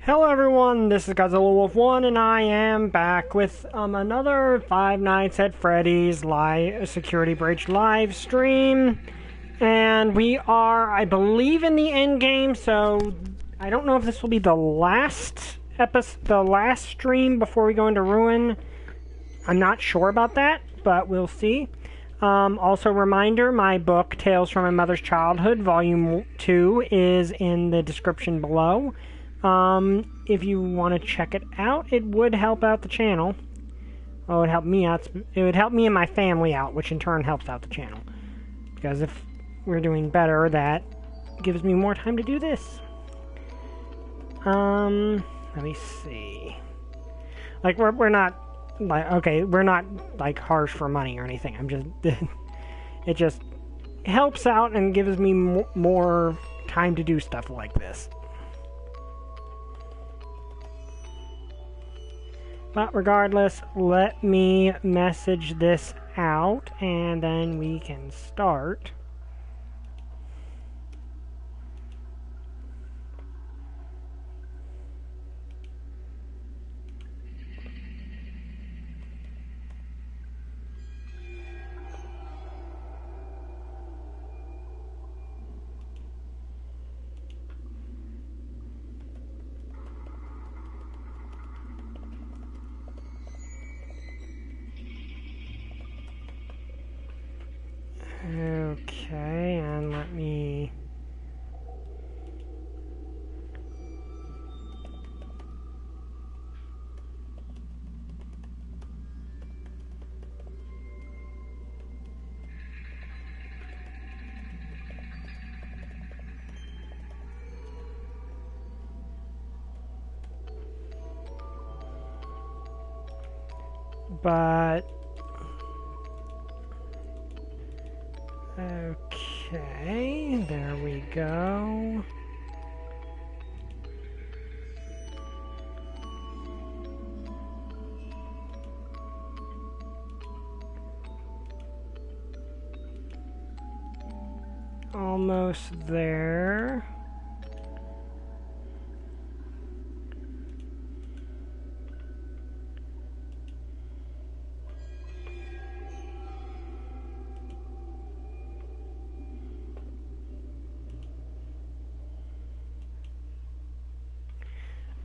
Hello everyone, this is Godzilla Wolf 1 and I am back with another Five Nights at Freddy's Security Breach live stream. And we are, I believe, in the end game, so I don't know if this will be the last stream before we go into Ruin. I'm not sure about that, but we'll see. Also, reminder, my book, Tales from My Mother's Childhood, Volume 2, is in the description below. If you want to check it out, it would help out the channel. Well, it would help me out. It would help me and my family out, which in turn helps out the channel. Because if we're doing better, that gives me more time to do this. Let me see. Like, we're not, like, okay, we're not, like, harsh for money or anything. I'm just, it just helps out and gives me more time to do stuff like this. But regardless, let me message this out, and then we can start. Okay, and let me... But... Okay, there we go. Almost there.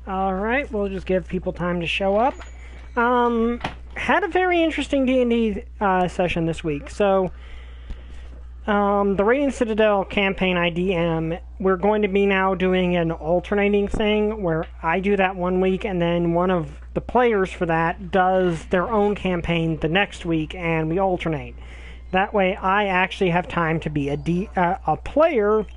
Alright, we'll just give people time to show up. Had a very interesting D&D session this week. So, the Radiant Citadel campaign IDM, we're going to be now doing an alternating thing where I do that one week and then one of the players for that does their own campaign the next week and we alternate. That way I actually have time to be a player,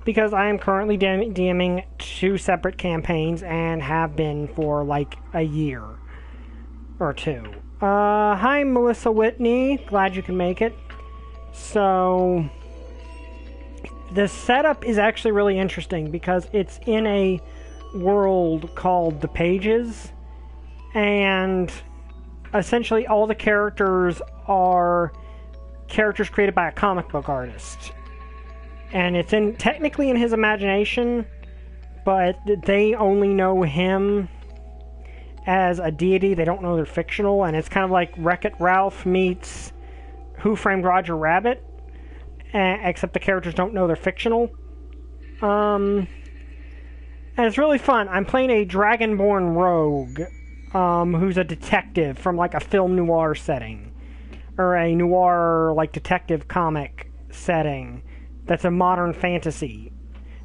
because I am currently DMing two separate campaigns and have been for like a year or two. Hi, Melissa Whitney. Glad you can make it. So, the setup is actually really interesting because it's in a world called The Pages, and essentially all the characters are characters created by a comic book artist. And it's technically in his imagination, but they only know him as a deity. They don't know they're fictional, and it's kind of like Wreck-It Ralph meets Who Framed Roger Rabbit, except the characters don't know they're fictional. And it's really fun. I'm playing a Dragonborn rogue, who's a detective from like a film noir setting, or a noir like detective comic setting. That's a modern fantasy.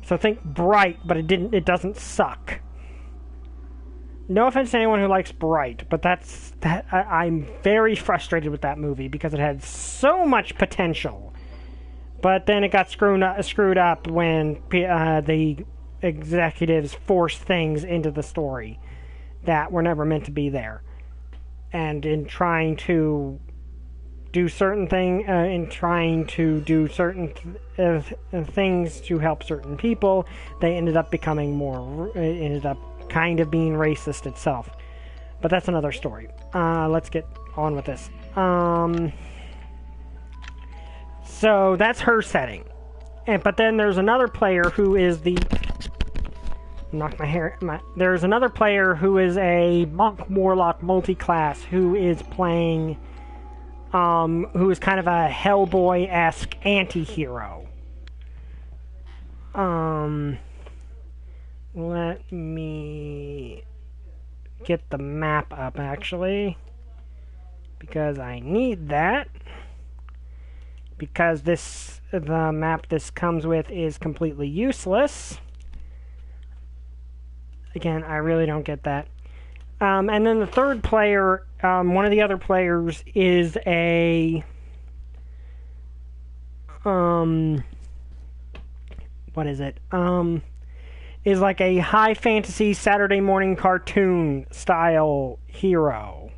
So think Bright, but it doesn't suck. No offense to anyone who likes Bright, but I'm very frustrated with that movie because it had so much potential. But then it got screwed up when the executives forced things into the story that were never meant to be there. And in trying to do certain things to help certain people, they ended up kind of being racist itself. But that's another story. Let's get on with this. So that's her setting. But then there's another player who is the Knock my hair. There's another player who is a monk warlock multi-class who is playing, who is kind of a Hellboy-esque anti-hero. Let me get the map up, actually, because I need that. Because the map this comes with is completely useless. Again, I really don't get that. And then the third player, one of the other players is a... what is it? Is like a high fantasy Saturday morning cartoon style hero.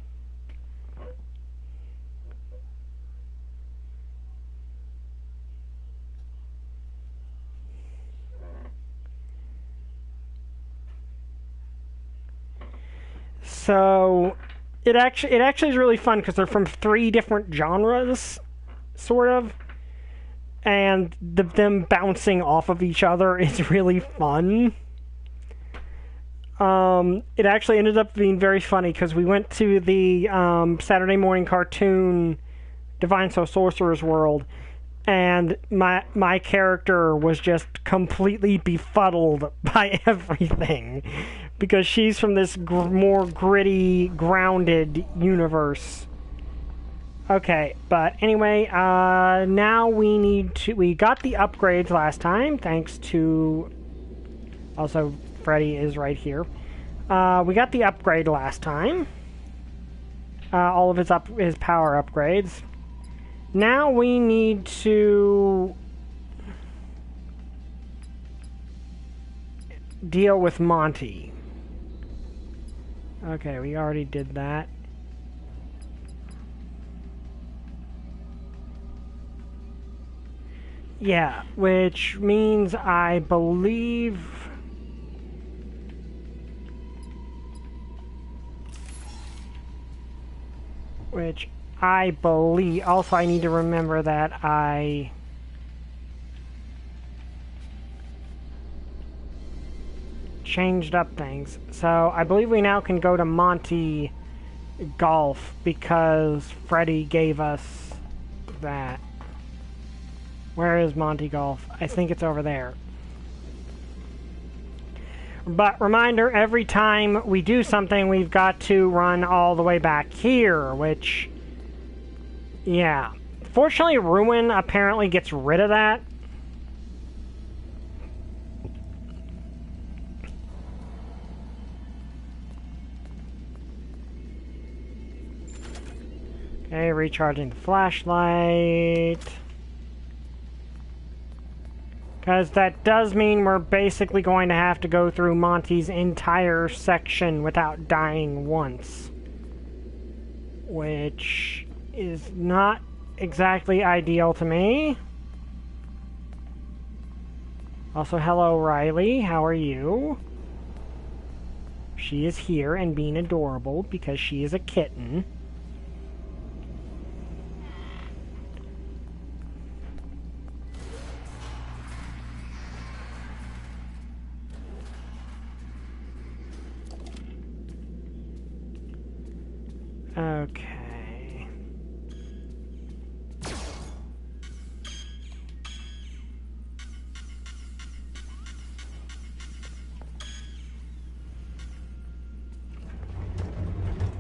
So it actually is really fun because they're from 3 different genres, sort of, and them bouncing off of each other is really fun. It actually ended up being very funny because we went to the Saturday morning cartoon Divine Soul Sorcerer's World, and my character was just completely befuddled by everything. Because she's from this more gritty, grounded universe. Okay, but anyway, now we got the upgrades last time, thanks to... Also, Freddy is right here. We got the upgrade last time. All of his power upgrades. Now we need to... deal with Monty. Okay, we already did that. Yeah, which means I believe... Also, I need to remember that I... changed up things. So I believe we now can go to Monty Golf because Freddy gave us that. Where is Monty Golf? I think it's over there. But reminder, every time we do something, we've got to run all the way back here, which, yeah. Fortunately, Ruin apparently gets rid of that. Okay, recharging the flashlight. Because that does mean we're basically going to have to go through Monty's entire section without dying once. Which is not exactly ideal to me. Also, hello, Riley. How are you? She is here and being adorable because she is a kitten. Okay.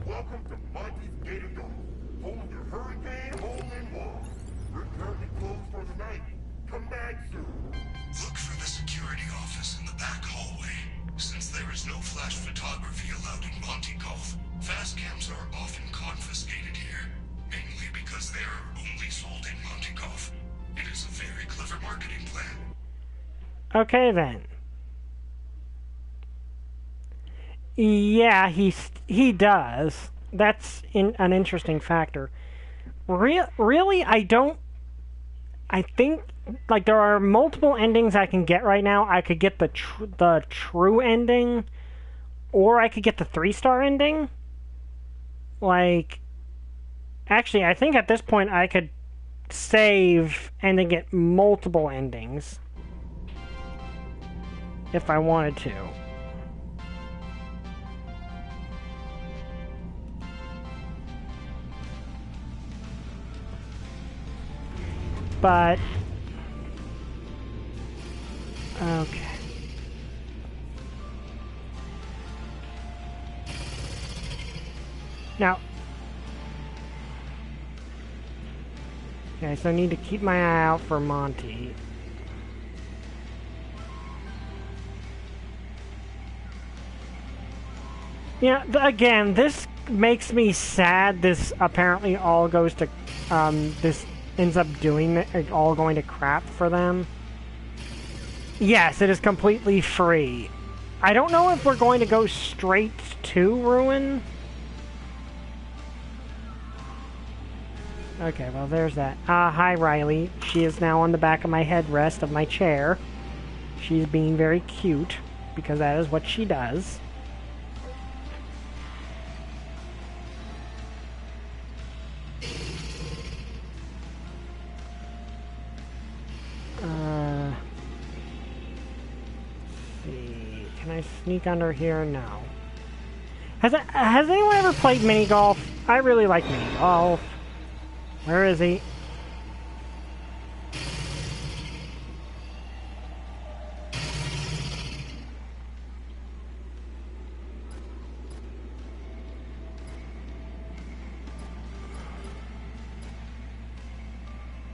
Welcome to Monty's Gate of Golf. Home to Hurricane Hole-in-One. We're currently closed for the night. Come back soon. Look for the security office in the back hallway. Since there is no flash photography allowed in Monty Golf, fast cams are often confiscated here, mainly because they are only sold in Monty Golf. It is a very clever marketing plan. Okay then. Yeah, he does. That's an interesting factor. Really, I think, like, there are multiple endings I can get right now. I could get the true ending, or I could get the 3-star ending. Like, actually, I think at this point I could save and then get multiple endings if I wanted to. but... Okay. Now... Okay, so I need to keep my eye out for Monty. Yeah, again, this makes me sad. This apparently all goes to, this ends up doing it, all going to crap for them. Yes, it is completely free. I don't know if we're going to go straight to Ruin. Okay, well, there's that. Hi, Riley. She is now on the back of my headrest of my chair. She's being very cute, because that is what she does. Can I sneak under here? No. Has anyone ever played mini golf? I really like mini golf. Where is he?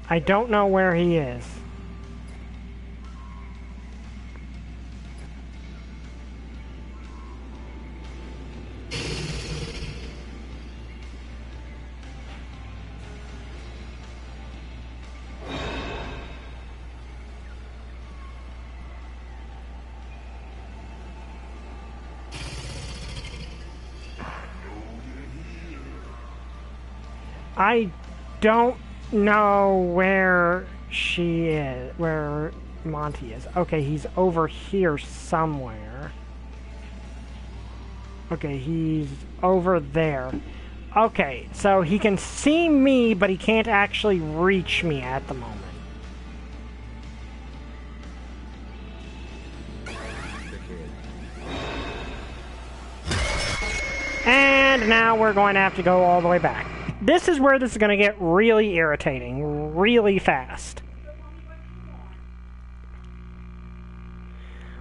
I don't know where he is. I don't know where she is, where Monty is. Okay, he's over here somewhere. Okay, he's over there. Okay, so he can see me, but he can't actually reach me at the moment. And now we're going to have to go all the way back. This is where this is going to get really irritating, really fast.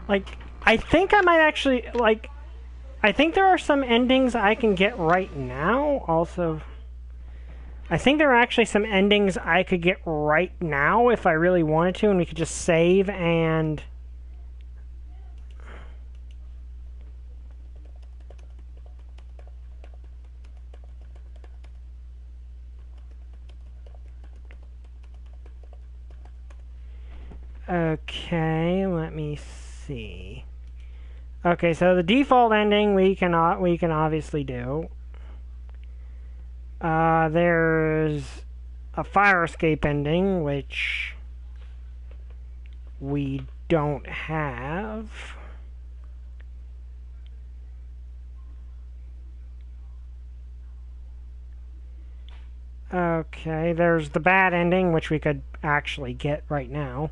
Like, I think I might actually, like, I think there are some endings I can get right now, also. I think there are actually some endings I could get right now if I really wanted to, and we could just save and... Okay, let me see. Okay, so the default ending we can obviously do. There's a fire escape ending, which we don't have. Okay, there's the bad ending, which we could actually get right now.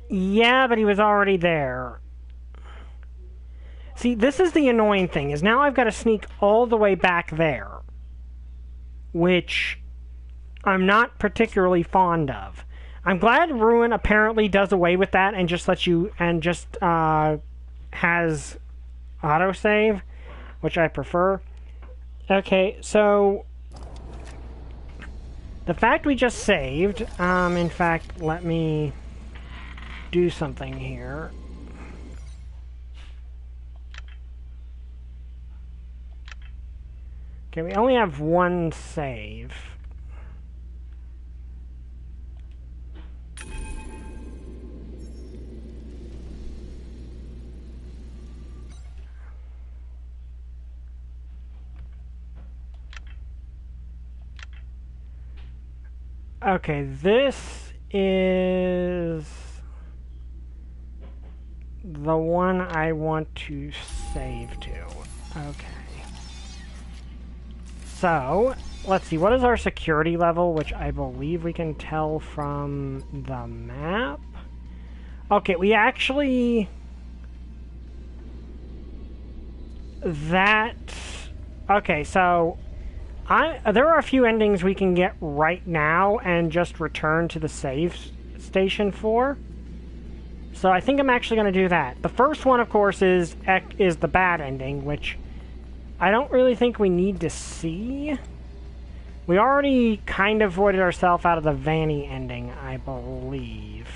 Yeah, but he was already there. See, this is the annoying thing, is now I've got to sneak all the way back there. Which I'm not particularly fond of. I'm glad Ruin apparently does away with that and just lets you, and just has autosave, which I prefer. Okay, so the fact we just saved, in fact, let me do something here. Okay, we only have one save. Okay, this is the one I want to save to. Okay. So, let's see, what is our security level, which I believe we can tell from the map? Okay, we actually... that... Okay, so... there are a few endings we can get right now and just return to the save station for. So I think I'm actually going to do that. The first one, of course, is the bad ending, which I don't really think we need to see. We already kind of voided ourselves out of the Vanny ending, I believe.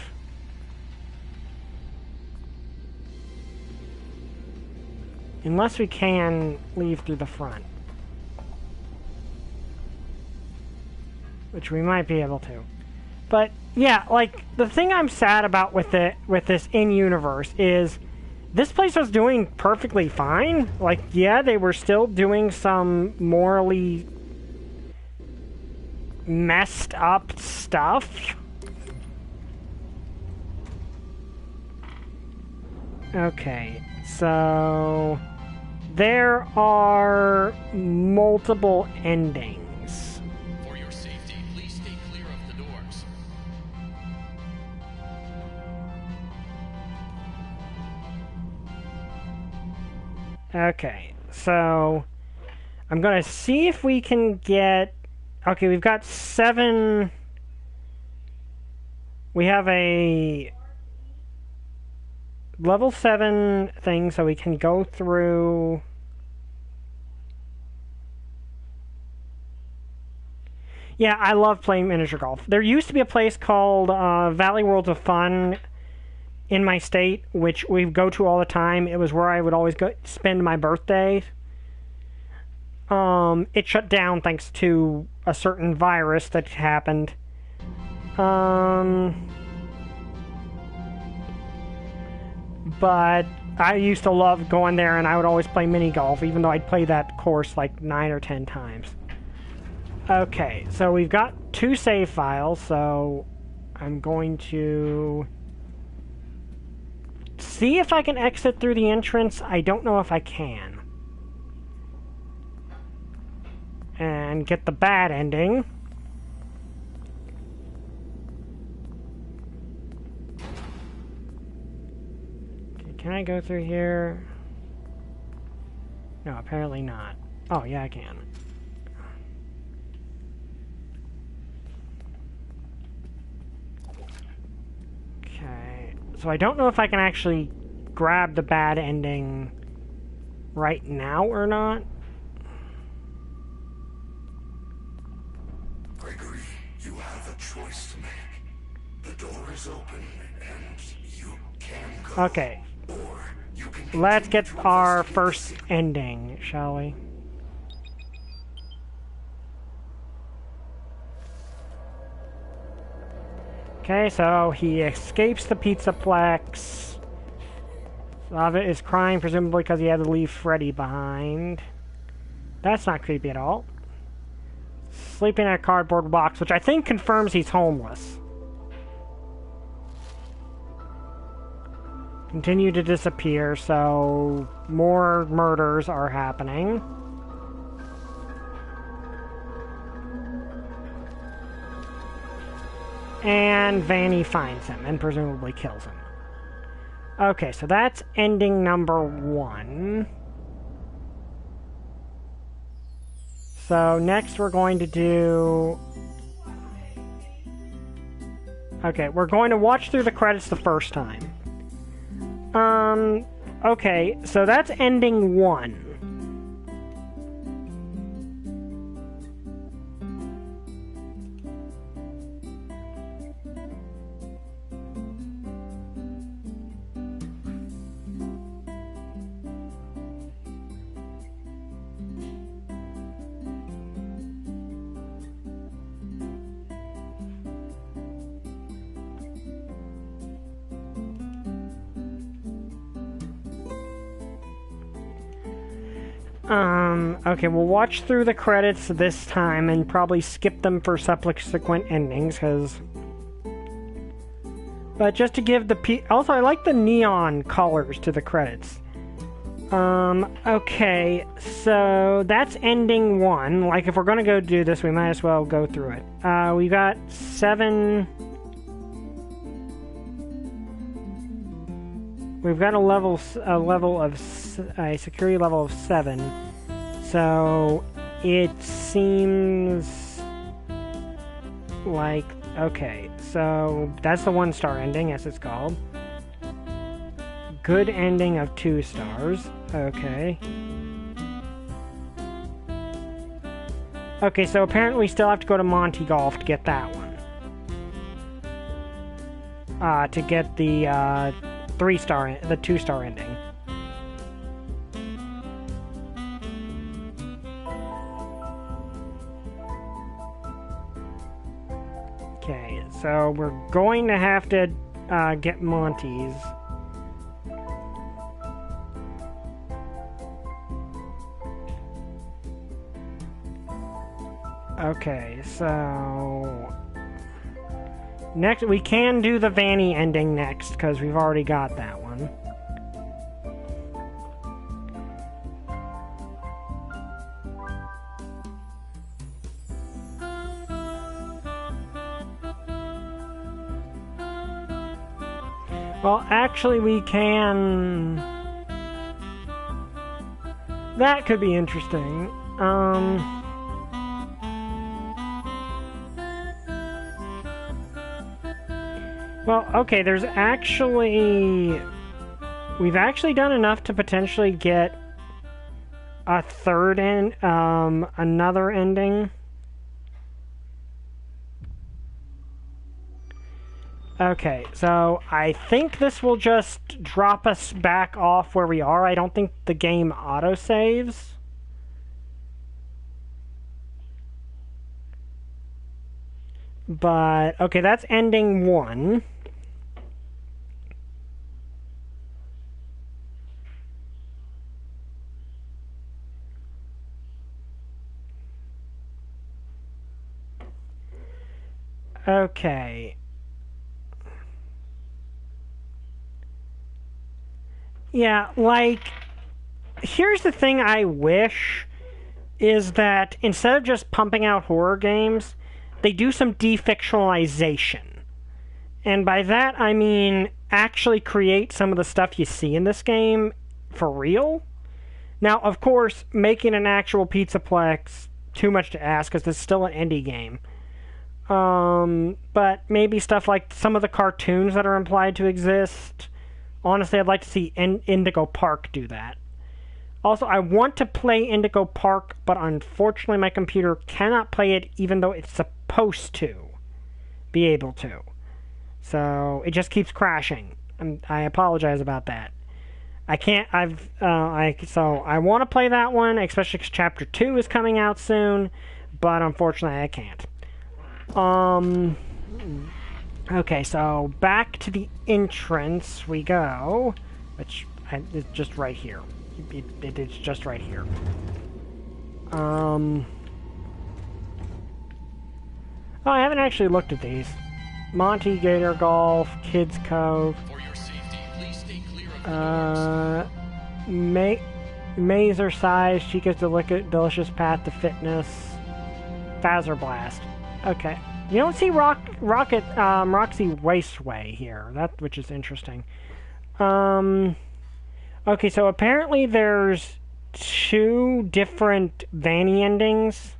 Unless we can leave through the front. Which we might be able to. But, yeah, like, the thing I'm sad about with this in-universe is this place was doing perfectly fine. Like, yeah, they were still doing some morally messed up stuff. Okay, so there are multiple endings. For your safety, please stay clear of the doors. Okay, so I'm gonna see if we can get... Okay, we've got 7... We have a level 7 thing, so we can go through... Yeah, I love playing miniature golf. There used to be a place called Valley Worlds of Fun in my state, which we go to all the time. It was where I would always go spend my birthday. It shut down thanks to a certain virus that happened. But I used to love going there, and I would always play mini golf, even though I'd play that course like 9 or 10 times. Okay, so we've got 2 save files, so I'm going to see if I can exit through the entrance. I don't know if I can. And get the bad ending. Okay, can I go through here? No, apparently not. Oh, yeah, I can. Okay, so I don't know if I can actually grab the bad ending right now or not. Gregory, you have a choice to make. The door is open, and you can go. Okay, Or you can let's get continue to our investigate first this. ending, shall we? Okay, so he escapes the Pizzaplex. Lava is crying, presumably because he had to leave Freddy behind. That's not creepy at all. Sleeping in a cardboard box, which I think confirms he's homeless. Continue to disappear, so more murders are happening. And Vanny finds him and presumably kills him. Okay, so that's ending number 1. So next we're going to do... Okay, we're going to watch through the credits the first time. Okay, so that's ending 1. Okay, we'll watch through the credits this time and probably skip them for subsequent endings, because... But just to give the... Also, I like the neon colors to the credits. Okay, so that's ending 1. Like, if we're gonna go do this, we might as well go through it. We got 7... we've got a security level of 7. So it seems like, okay, so that's the 1-star ending, as it's called. Good ending of 2 stars. Okay. Okay, so apparently we still have to go to Monty Golf to get that one. To get the 3-star, the 2-star ending. Okay, so we're going to have to get Monty's. Okay, so next we can do the Vanny ending next because we've already got that one. Well, actually we can... That could be interesting. Well, okay, there's actually... We've actually done enough to potentially get a third end, another ending. Okay, so I think this will just drop us back off where we are. I don't think the game autosaves. But, okay, that's ending 1. Okay. Yeah, like, here's the thing I wish, is that instead of just pumping out horror games, they do some defictionalization. And by that, I mean actually create some of the stuff you see in this game for real. Now, of course, making an actual Pizzaplex, too much to ask, because this is still an indie game. But maybe stuff like some of the cartoons that are implied to exist. Honestly, I'd like to see Indigo Park do that. Also, I want to play Indigo Park, but unfortunately my computer cannot play it even though it's supposed to be able to. So, it just keeps crashing. I apologize about that. I can't, so I want to play that one, especially because Chapter 2 is coming out soon, but unfortunately I can't. Okay, so back to the entrance we go, which is just right here. It's just right here. Oh, I haven't actually looked at these. Monty, Gator Golf, Kids Cove. For your safety, please stay clear of the doors. Mazer Size, Chica's Delicious Path to Fitness, Phaser Blast. Okay. You don't see Roxy Raceway here, which is interesting. Okay, so apparently there's 2 different Vanny endings.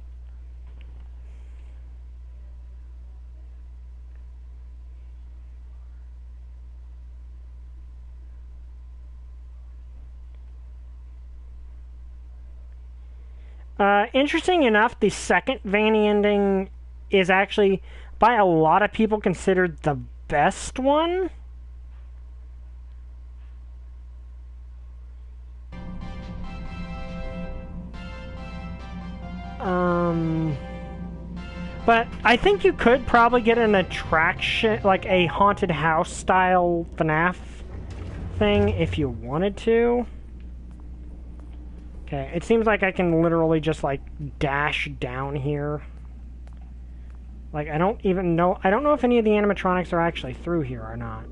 Interesting enough, the second Vanny ending is actually, by a lot of people, considered the best one. But I think you could probably get an attraction, like a haunted house style FNAF thing if you wanted to. Okay, it seems like I can literally just like dash down here. Like, I don't know if any of the animatronics are actually through here or not.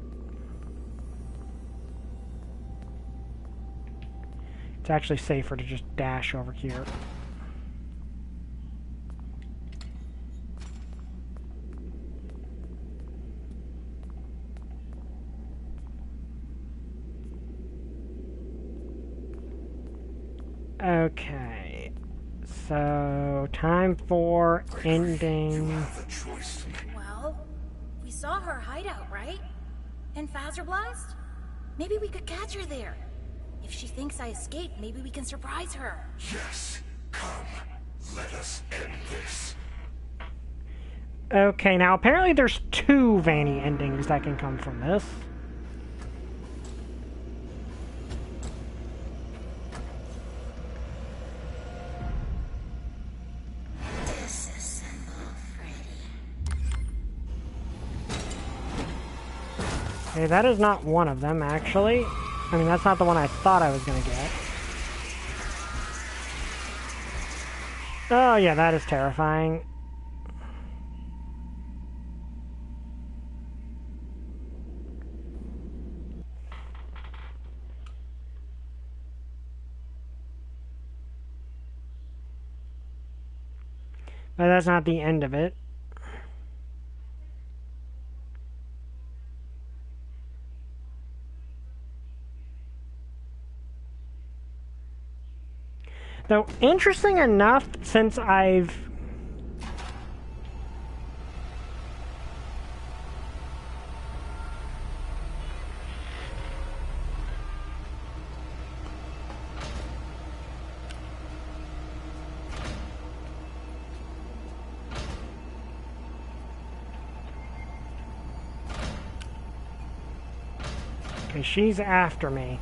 It's actually safer to just dash over here. Okay. So, time for ending. Well, we saw her hideout, right? And Blast? Maybe we could catch her there. If she thinks I escaped, maybe we can surprise her. Yes, come. Let us end this. Okay, now apparently there's 2 Vanny endings that can come from this. Disassemble Freddy. Okay, that is not one of them, actually. I mean, that's not the one I thought I was gonna get. Oh, yeah, that is terrifying. But that's not the end of it. Though, interesting enough, since I've... Okay, she's after me.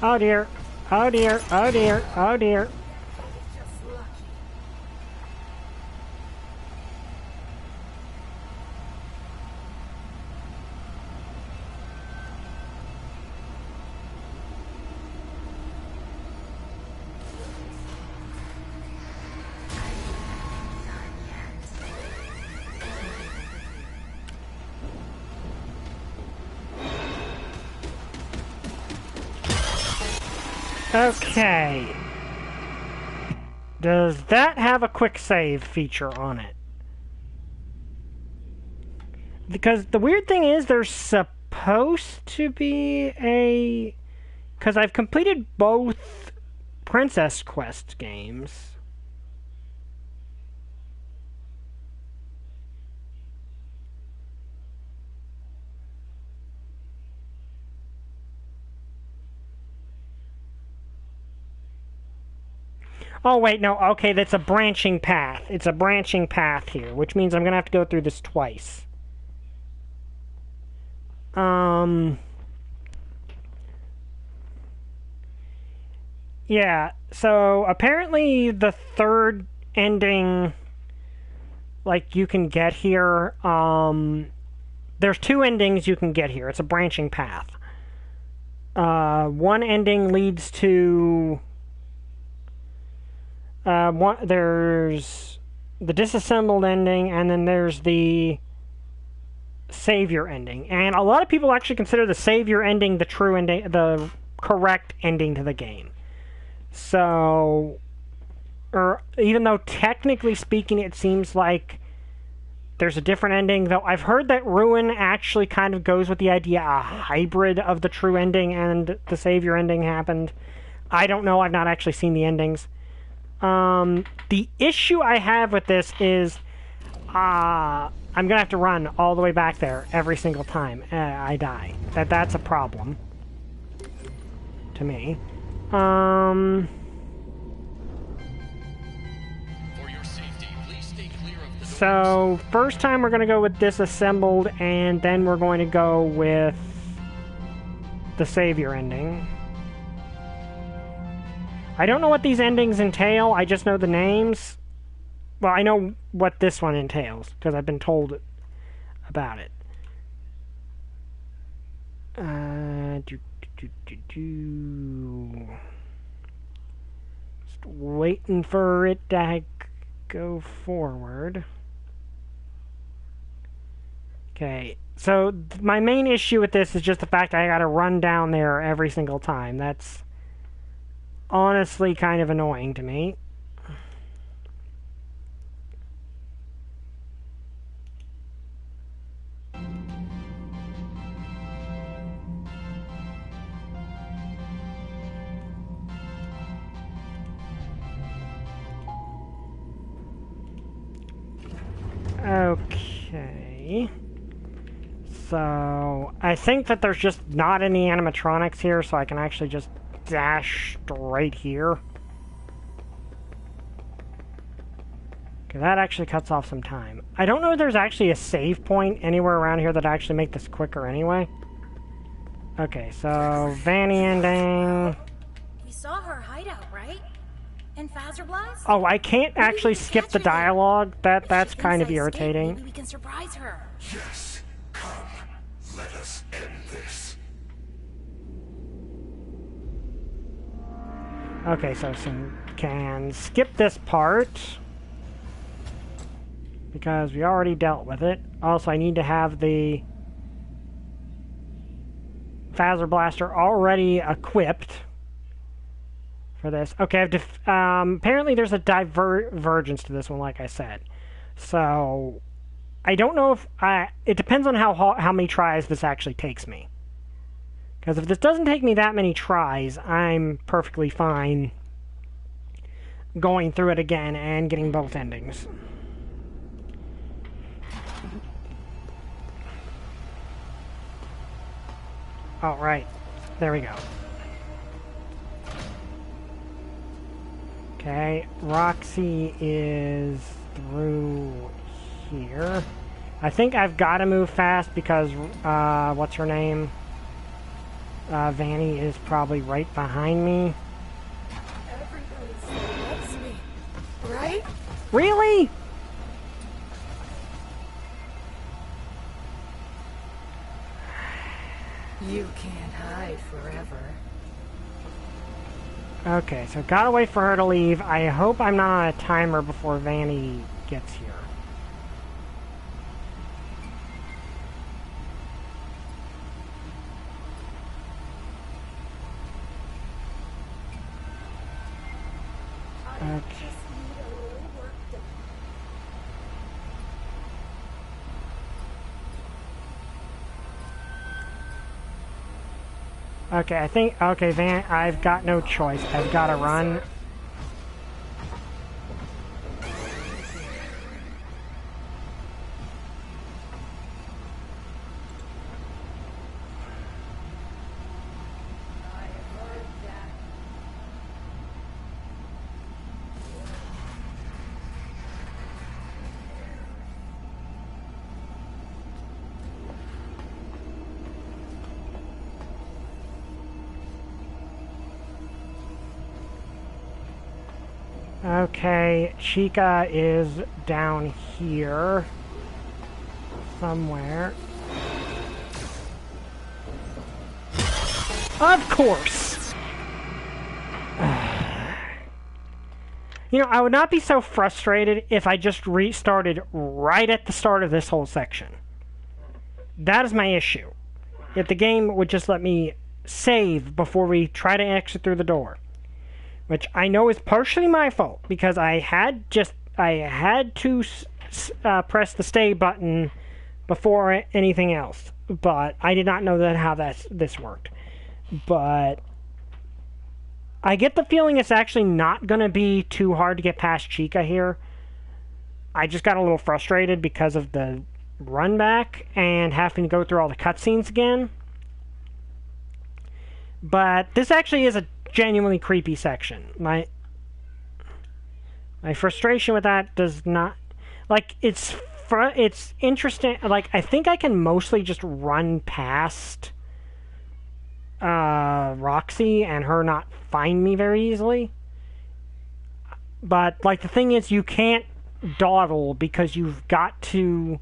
Oh dear. Oh dear. Oh dear. Oh dear. Okay. Does that have a quick save feature on it? Because the weird thing is there's supposed to be a... Because I've completed both Princess Quest games. Oh, wait, no, okay, that's a branching path. It's a branching path here, which means I'm going to have to go through this twice. Yeah, so apparently the third ending, like, you can get here, there's 2 endings you can get here. It's a branching path. One ending leads to... there's the disassembled ending, and then there's the savior ending. And a lot of people actually consider the savior ending the true ending, the correct ending to the game. So, or even though technically speaking, it seems like there's a different ending, though I've heard that Ruin actually kind of goes with the idea a hybrid of the true ending and the savior ending happened. I don't know. I've not actually seen the endings. The issue I have with this is, I'm gonna have to run all the way back there every single time I die. That's a problem to me. For your safety, please stay clear of the So, first time we're gonna go with disassembled, and then we're going to go with the savior ending. I don't know what these endings entail, I just know the names. Well, I know what this one entails, because I've been told about it. Just waiting for it to go forward. Okay, so my main issue with this is just the fact I gotta run down there every single time. That's honestly kind of annoying to me. Okay. So, I think that there's just not any animatronics here, so I can actually just dash straight here. Okay, that actually cuts off some time. I don't know if there's actually a save point anywhere around here that actually make this quicker anyway. Okay, so Vanny ending. We saw her hideout, right? And Phaser Blast? Oh, I can't actually skip the dialogue. That's kind of irritating. Maybe we can surprise her. Yes, come. Let us end this. Okay, so can skip this part because we already dealt with it. Also, I need to have the Phaser Blaster already equipped for this. Okay, apparently there's a divergence to this one, like I said. So, I don't know if it depends on how many tries this actually takes me. Because if this doesn't take me that many tries, I'm perfectly fine going through it again and getting both endings. Alright, there we go. Okay, Roxy is through here. I think I've got to move fast because, what's her name? Vanny is probably right behind me. Everybody still loves me, right? Really? You can't hide forever. Okay, so gotta wait for her to leave. I hope I'm not on a timer before Vanny gets here. Okay. Okay, I think... Okay, I've got no choice. I've got to run. Okay, Chica is down here somewhere. Of course! You know, I would not be so frustrated if I just restarted right at the start of this whole section. That is my issue. If the game would just let me save before we try to exit through the door. Which I know is partially my fault, because I had to press the stay button before anything else. But I did not know how this worked. But I get the feeling it's actually not going to be too hard to get past Chica here. I just got a little frustrated because of the run back and having to go through all the cutscenes again. But this actually is a genuinely creepy section. My frustration with that does not... Like, it's interesting. Like, I think I can mostly just run past Roxy and her not find me very easily. But, like, the thing is, you can't dawdle because you've got to...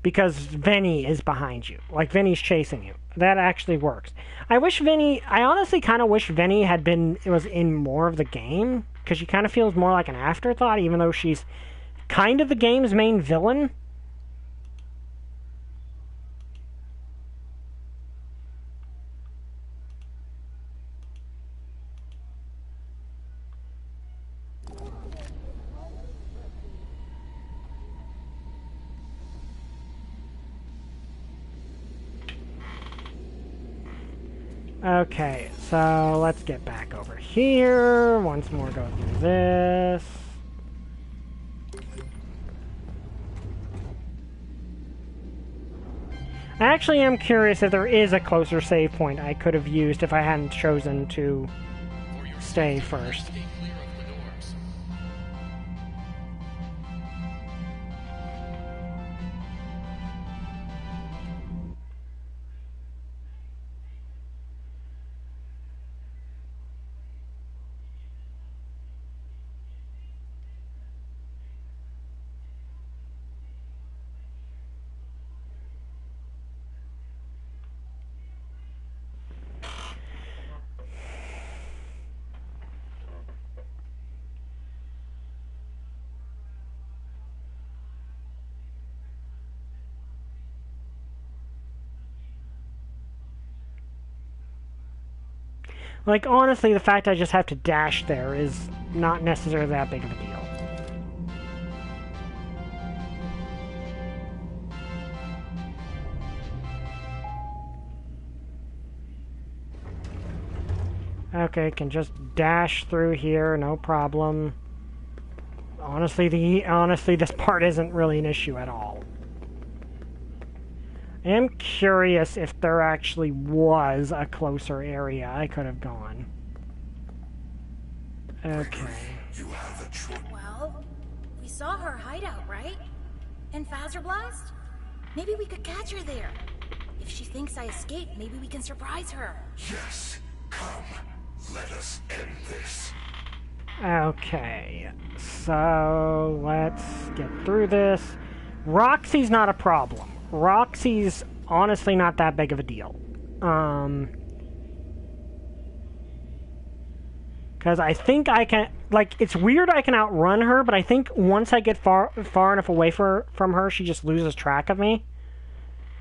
Because Venny is behind you. Like, Venny's chasing you. That actually works. I honestly kind of wish Venny was in more of the game, because she kind of feels more like an afterthought, even though she's kind of the game's main villain. Okay, so let's get back over here. Once more, go through this. I actually am curious if there is a closer save point I could have used if I hadn't chosen to For your stay safety, first. stay clear of the doors. Like, honestly, the fact I just have to dash there is not necessarily that big of a deal. Okay, can just dash through here, no problem. Honestly, this part isn't really an issue at all. I am curious if there actually was a closer area I could have gone. Okay. You have a choice. Well, we saw her hideout, right? In Blast? Maybe we could catch her there. If she thinks I escaped, maybe we can surprise her. Yes. Come. Let us end this. Okay. So, let's get through this. Roxy's not a problem. Roxy's honestly not that big of a deal. Because I think I can... Like, it's weird I can outrun her, but I think once I get far enough away from her, she just loses track of me.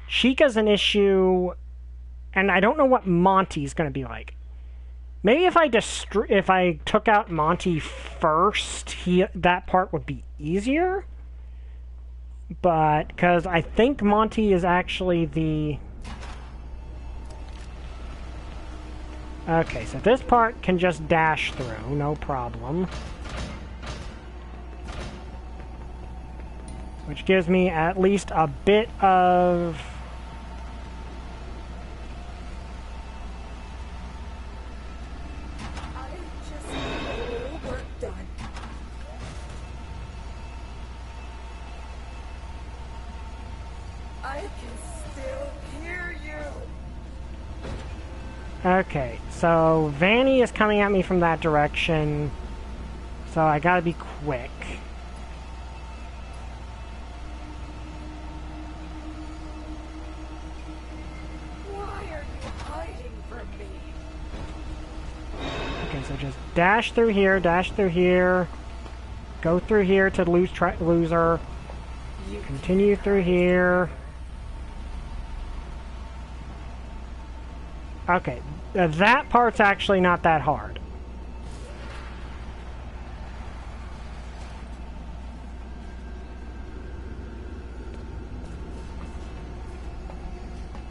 Chica's an issue, and I don't know what Monty's going to be like. Maybe if I took out Monty first, that part would be easier. But, because I think Monty is actually the... Okay, so this part can just dash through, no problem. Which gives me at least a bit of... Okay, so Vanny is coming at me from that direction, so I gotta be quick. Why are you hiding from me? Okay, so just dash through here, go through here to lose her, continue through here. Okay, that part's actually not that hard.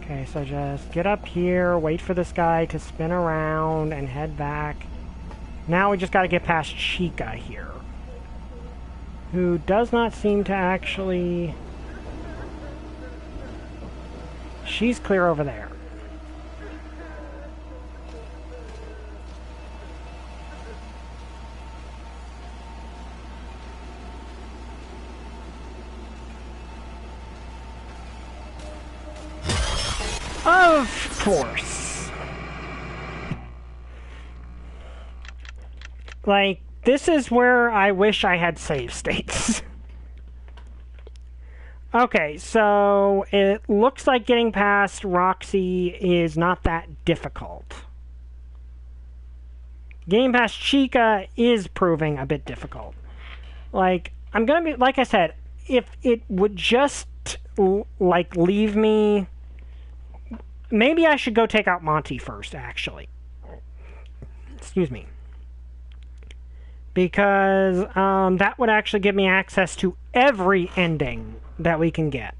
Okay, so just get up here, wait for this guy to spin around and head back. Now we just gotta get past Chica here, who does not seem to actually... She's clear over there. Of course. Like, this is where I wish I had save states. Okay, so it looks like getting past Roxy is not that difficult. Getting past Chica is proving a bit difficult. Like, I'm gonna be, like I said, if it would just, like, leave me... Maybe I should go take out Monty first, actually. Excuse me. Because that would actually give me access to every ending that we can get.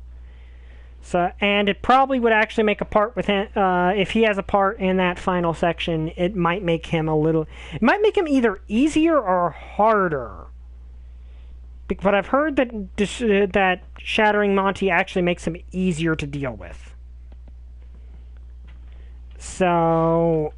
So, and it probably would actually make a part with him, if he has a part in that final section, it might make him it might make him either easier or harder. But I've heard that Shattering Monty actually makes him easier to deal with. So...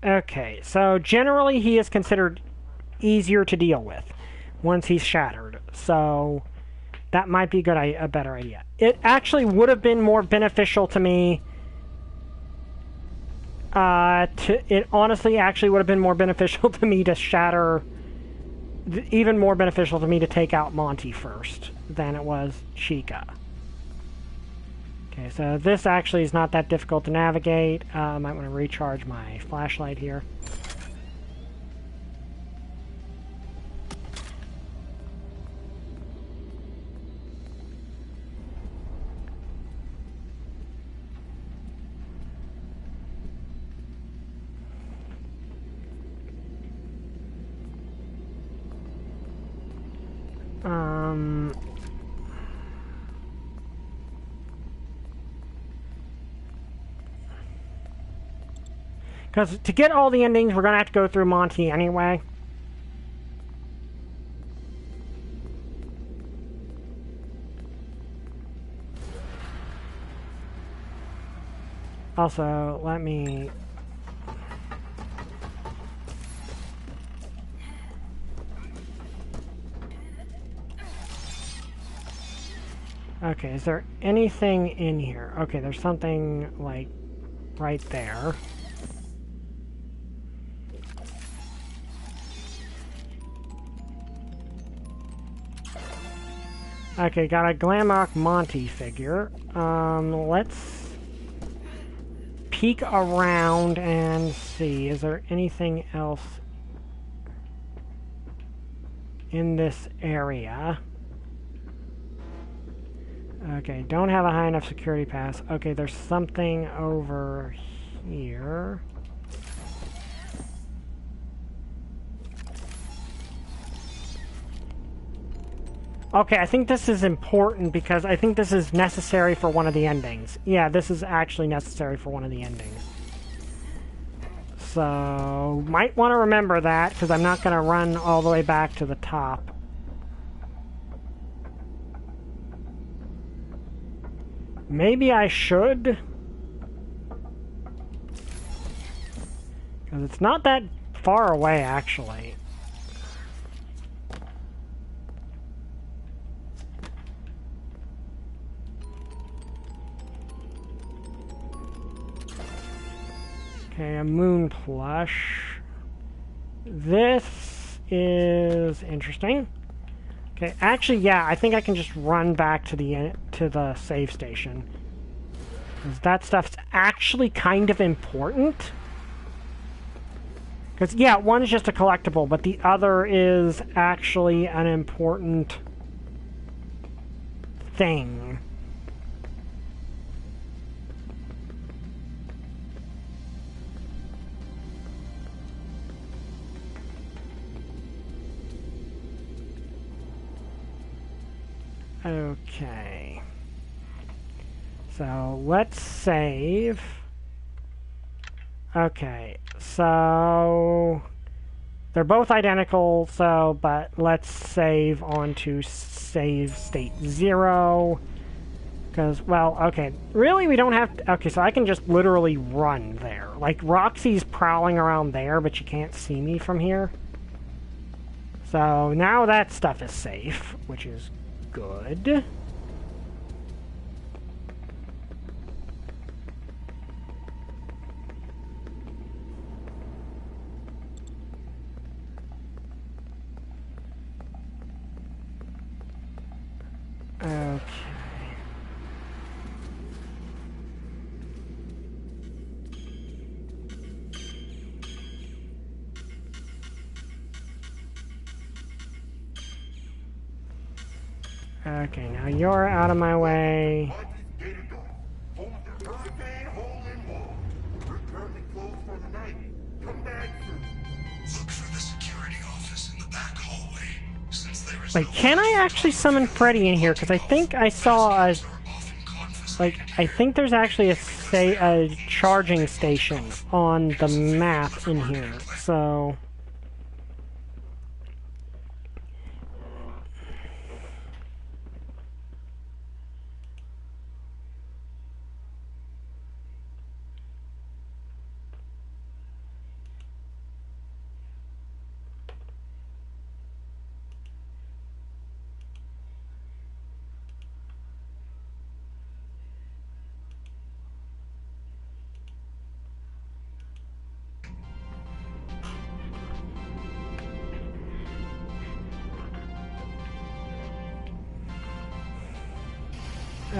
Okay, so generally he is considered easier to deal with once he's shattered. So that might be a better idea. It actually would have been more beneficial to me. It honestly actually would have been more beneficial to me to shatter. Even more beneficial to me to take out Monty first than it was Chica. Okay, so this actually is not that difficult to navigate. I might want to recharge my flashlight here. Because to get all the endings, we're going to have to go through Monty anyway. Also, let me... Okay, is there anything in here? Okay, there's something, like, right there. Okay, got a Glamrock Monty figure. Let's peek around and see. Is there anything else in this area? Okay, don't have a high enough security pass. Okay, there's something over here. Okay, I think this is important because I think this is necessary for one of the endings. Yeah, this is actually necessary for one of the endings. So, might want to remember that because I'm not going to run all the way back to the top. Maybe I should. Because it's not that far away, actually. Okay, a moon plush. This is interesting. Okay, actually, yeah, I think I can just run back to the save station. Because that stuff's actually kind of important. Because, yeah, one is just a collectible, but the other is actually an important thing. Okay. So, let's save. Okay, so they're both identical, so, but let's save onto save state 0. Because, well, okay, really we don't have to, okay, so I can just literally run there. Like, Roxy's prowling around there, but you can't see me from here. So, now that stuff is safe, which is good. Okay. Okay, now you're out of my way. Home to Hurricane Hole-in-One. We're currently closed for the night. Come back soon. Look for the security Wait, can I actually summon Freddy in here? Because I think I saw a... Like, I think there's actually a charging station on the map in here, so...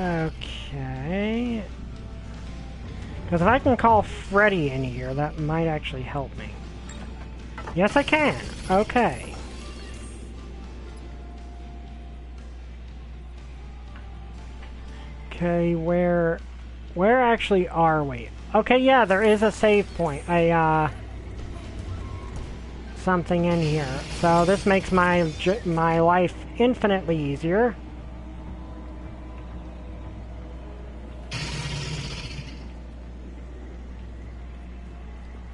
Okay. Because if I can call Freddy in here, that might actually help me. Yes, I can. Okay. Okay, where actually are we? Okay, yeah, there is a save point. Something in here. So this makes my life infinitely easier.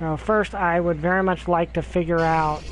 Now, first, I would very much like to figure out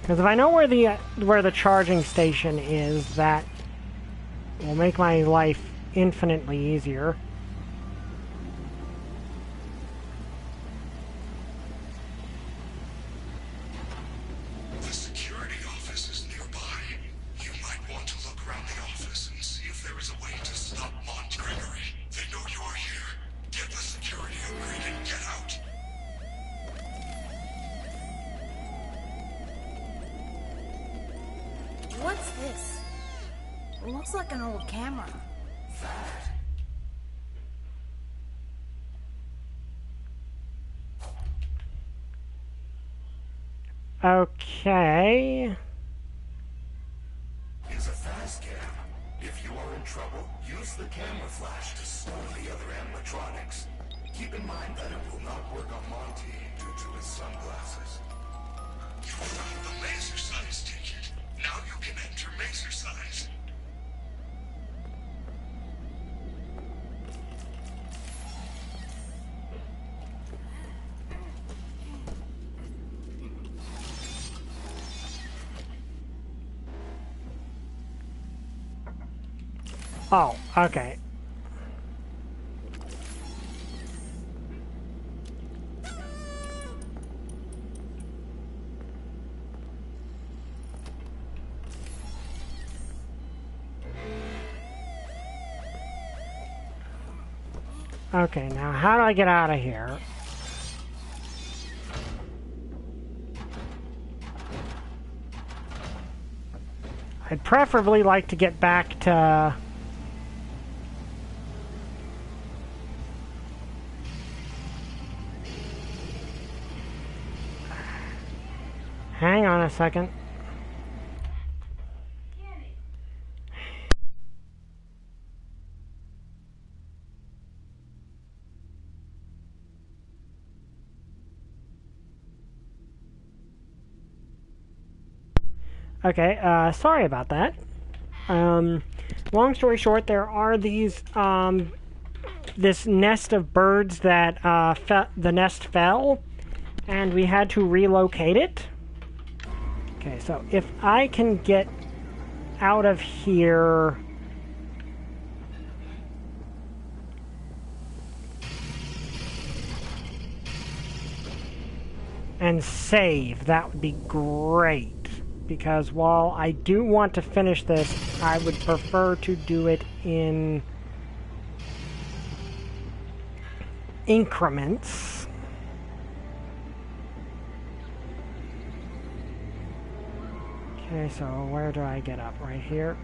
because if I know where the charging station is, that will make my life infinitely easier. The security office is nearby. You might want to look around the office and see if there is a way to stop Monty Gregory. They know you're here. Get the security upgrade and get out. What's this? It looks like an old camera. Okay. It's a fast cam. If you are in trouble, use the camera flash to stun the other animatronics. Keep in mind that it will not work on Monty due to his sunglasses. You found the laser size ticket. Now you can enter laser size. Oh, okay. Okay, now how do I get out of here? I'd preferably like to get back to... Hang on a second. Okay, sorry about that. Long story short, there are these, this nest of birds that, the nest fell, and we had to relocate it. Okay, so if I can get out of here... and save, that would be great. Because while I do want to finish this, I would prefer to do it in increments. Okay, so where do I get up? Right here?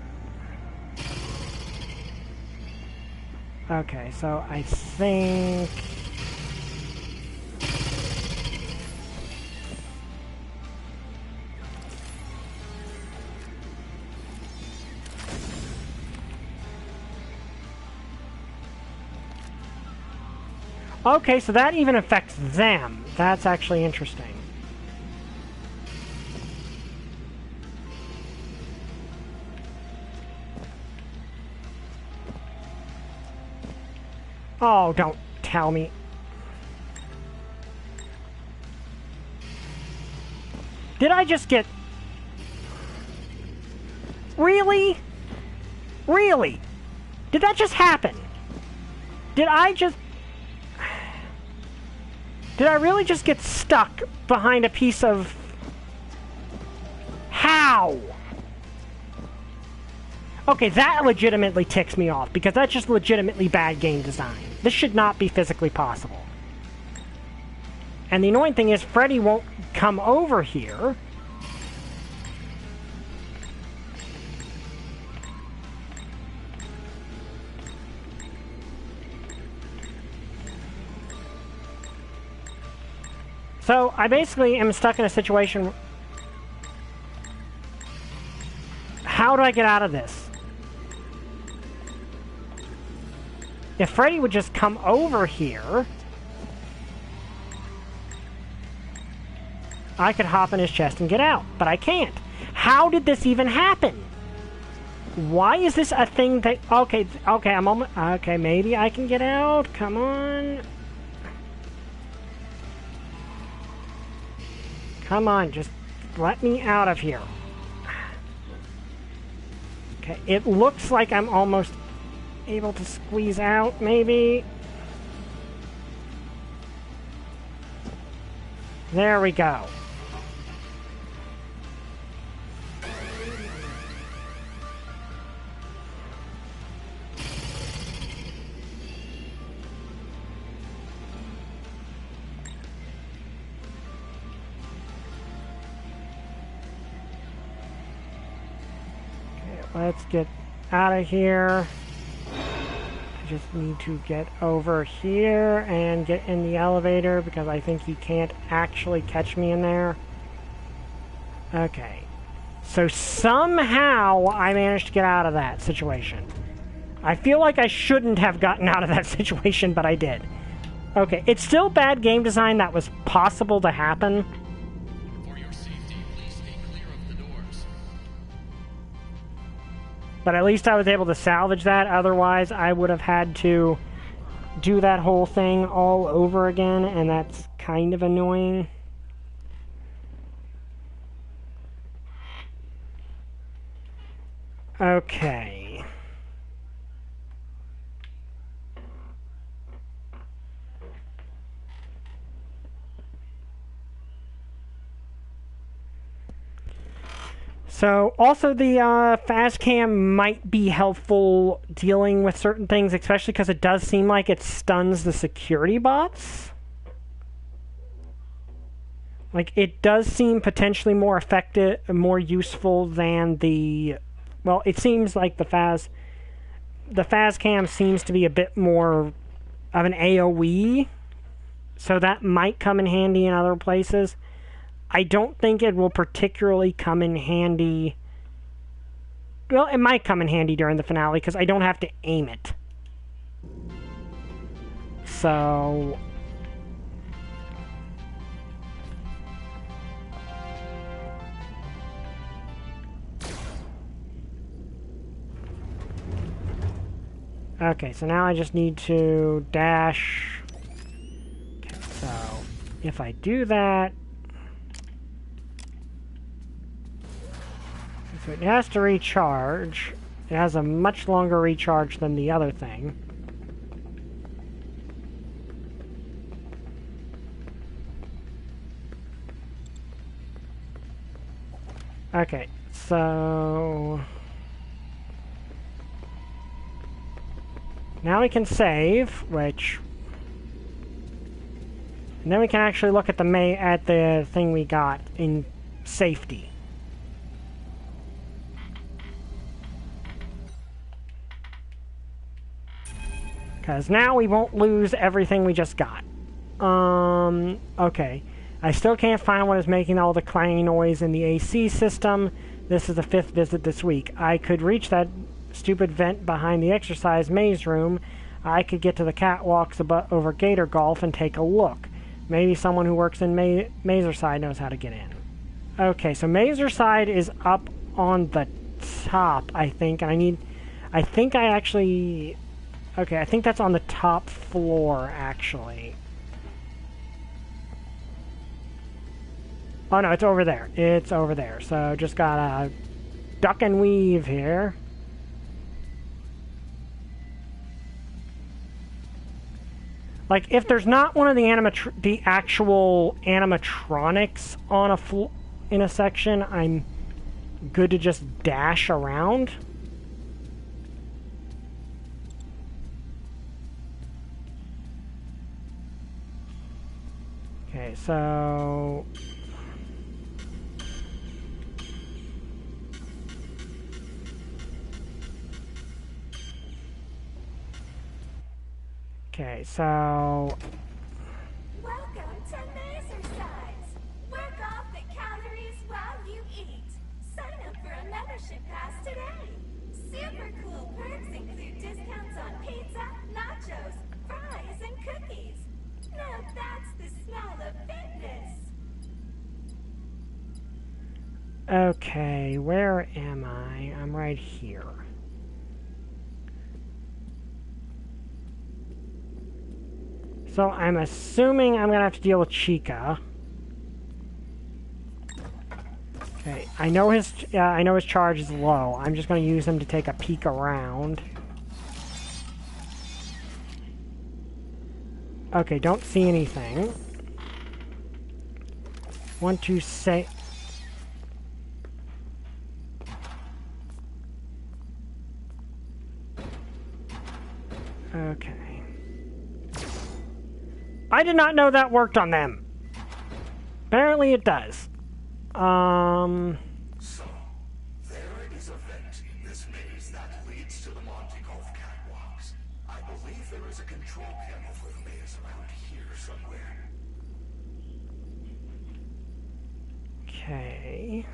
Okay, so I think... Okay, so that even affects them. That's actually interesting. Oh, don't tell me. Did I just get... Really? Really? Did that just happen? Did I just... Did I really just get stuck behind a piece of... How? Okay, that legitimately ticks me off, because that's just legitimately bad game design. This should not be physically possible. And the annoying thing is, Freddy won't come over here. So, I basically am stuck in a situation... How do I get out of this? If Freddy would just come over here... I could hop in his chest and get out, but I can't. How did this even happen? Why is this a thing that... Okay, I'm almost... Okay, maybe I can get out. Come on. Come on, just let me out of here. Okay, it looks like I'm almost able to squeeze out, maybe. There we go. Let's get out of here. I just need to get over here and get in the elevator because I think he can't actually catch me in there. Okay. So somehow I managed to get out of that situation. I feel like I shouldn't have gotten out of that situation, but I did. Okay, it's still bad game design. That was possible to happen. But at least I was able to salvage that. Otherwise, I would have had to do that whole thing all over again, and that's kind of annoying. Okay. So, also the fast cam might be helpful dealing with certain things, especially because it does seem like it stuns the security bots. Like, it does seem potentially more effective, more useful than the... Well, it seems like the fast cam seems to be a bit more of an AoE, so that might come in handy in other places. I don't think it will particularly come in handy... Well, it might come in handy during the finale, because I don't have to aim it. So... Okay, so now I just need to dash... Okay, so... If I do that... So it has to recharge. It has a much longer recharge than the other thing. Okay, so... Now we can save, which... And then we can actually look at the thing we got in safety. Because now we won't lose everything we just got. Okay. I still can't find what is making all the clanging noise in the AC system. This is the 5th visit this week. I could reach that stupid vent behind the exercise maze room. I could get to the catwalks over Gator Golf and take a look. Maybe someone who works in Mazerside knows how to get in. Okay, so Mazerside is up on the top, I think. And I think that's on the top floor, actually. Oh no, it's over there. It's over there. So just gotta duck and weave here. Like, if there's not one of the actual animatronics on in a section, I'm good to just dash around. Okay, so okay, so Welcome to Mazerside. Work off the calories while you eat. Sign up for a membership pass today. Super cool perks include discounts on pizza, nachos, fries, and cookies. Now that's the smell of fitness. okay, where am I? I'm right here. So I'm assuming I'm gonna have to deal with Chica. Okay, I know his charge is low. I'm just gonna use him to take a peek around. Okay, don't see anything. Want to say... Okay. I did not know that worked on them. Apparently it does. So, there is a vent in this maze that leads to the Monte Golf catwalks. I believe there is a control panel for the maze around here somewhere. Okay.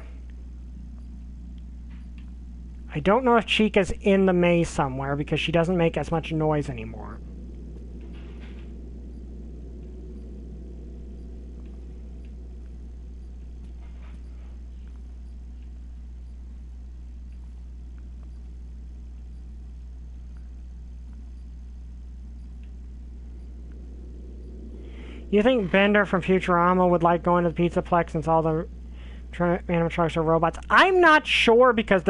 I don't know if Chica's in the maze somewhere because she doesn't make as much noise anymore. You think Bender from Futurama would like going to the Pizzaplex since all the animatronics are robots? I'm not sure because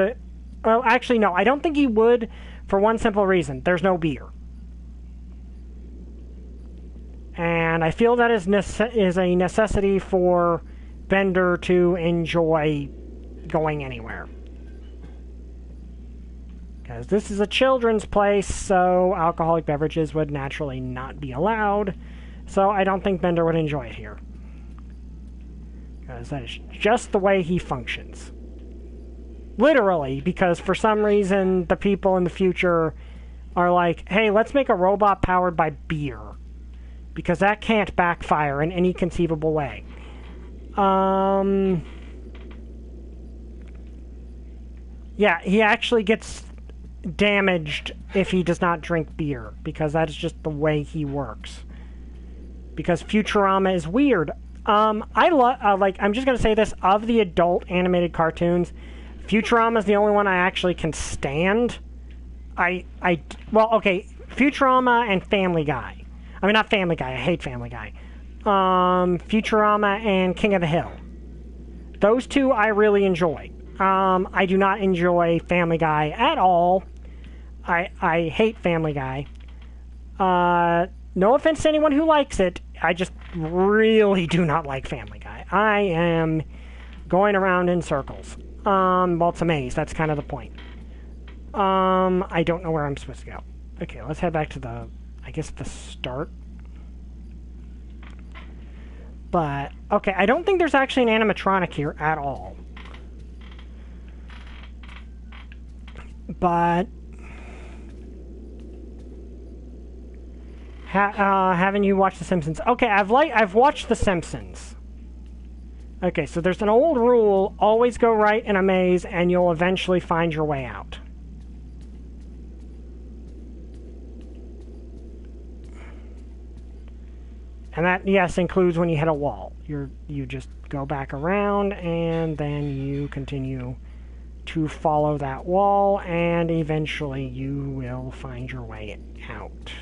well, actually, no. I don't think he would for one simple reason. There's no beer. And I feel that is a necessity for Bender to enjoy going anywhere. Because this is a children's place, so alcoholic beverages would naturally not be allowed. So I don't think Bender would enjoy it here. Because that is just the way he functions. Literally, because for some reason the people in the future are like, hey, let's make a robot powered by beer. Because that can't backfire in any conceivable way. Yeah, he actually gets damaged if he does not drink beer. Because that is just the way he works. Because Futurama is weird. I'm just gonna say this, of the adult animated cartoons, Futurama is the only one I actually can stand. Well, okay, Futurama and Family Guy. I mean, not Family Guy, I hate Family Guy. Futurama and King of the Hill. Those two I really enjoy. I do not enjoy Family Guy at all. I hate Family Guy. No offense to anyone who likes it, I just really do not like Family Guy. I am going around in circles. Well, it's a maze, that's kind of the point. I don't know where I'm supposed to go. Okay, let's head back to the start. But, okay, I don't think there's actually an animatronic here at all. But... Haven't you watched The Simpsons? Okay, I've watched The Simpsons. Okay, so there's an old rule, always go right in a maze and you'll eventually find your way out. And that, yes, includes when you hit a wall. You just go back around and then you continue to follow that wall and eventually you will find your way out.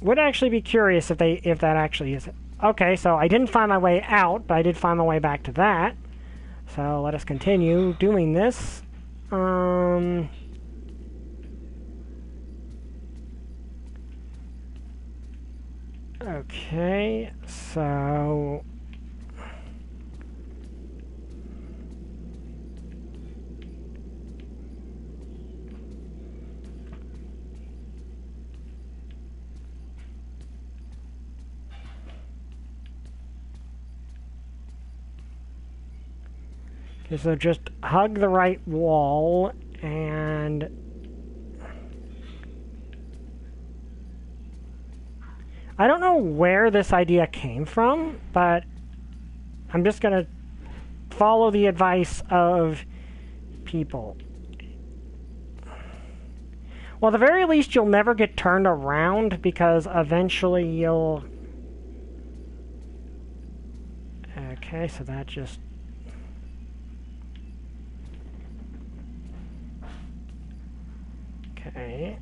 Would actually be curious if that actually is it. Okay, so I didn't find my way out, but I did find my way back to that. So let us continue doing this. Okay, so so just hug the right wall and I don't know where this idea came from, but I'm just going to follow the advice of people. Well, at the very least, you'll never get turned around because eventually you'll... Okay, so that just... Okay.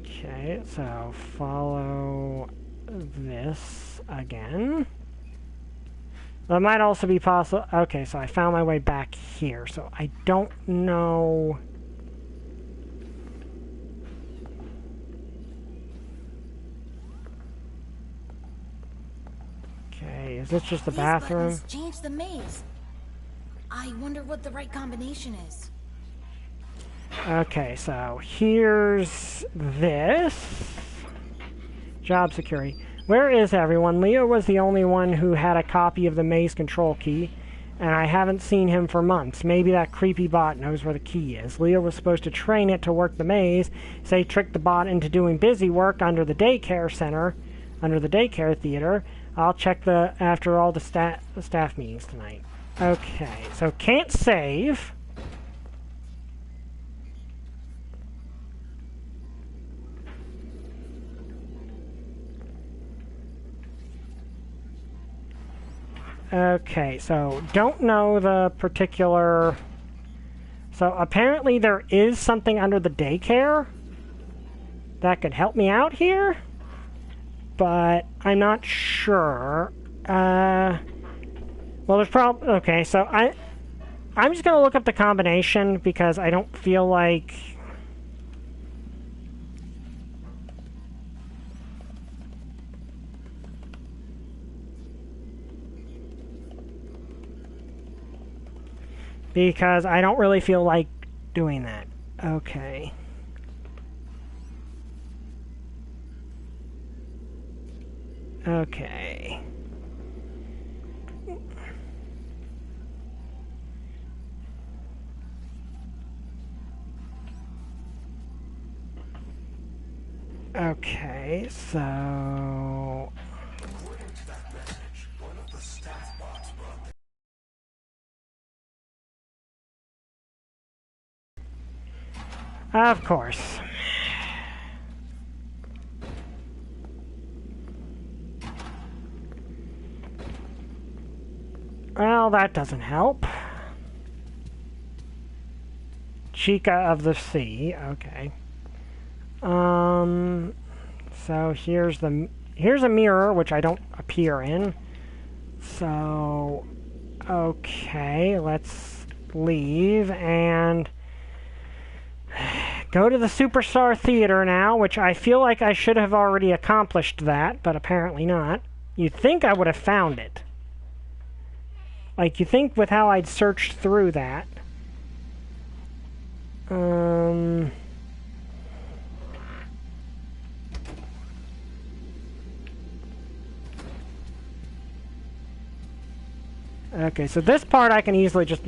Okay, so follow this again. That might also be possible. Okay, so I found my way back here, so I don't know. Okay, is this just the bathroom? These buttons change the maze. I wonder what the right combination is. Okay, so here's this. Job security. Where is everyone? Leo was the only one who had a copy of the maze control key, and I haven't seen him for months. Maybe that creepy bot knows where the key is. Leo was supposed to train it to work the maze, say trick the bot into doing busy work under the daycare center, under the daycare theater. I'll check after all the staff meetings tonight. Okay, so can't save. Okay, so don't know the particular... So apparently there is something under the daycare that could help me out here, but I'm not sure. Well, there's probably... Okay, so I'm just going to look up the combination because I don't feel like... Because I don't really feel like doing that. Okay. Okay. Okay, so... Of course. Well, that doesn't help. Chica of the Sea, okay. So here's a mirror, which I don't appear in. So, okay, let's leave and go to the Superstar Theater now, which I feel like I should have already accomplished that, but apparently not. You'd think I would have found it. Like, you think with how I'd searched through that. Okay, so this part I can easily just,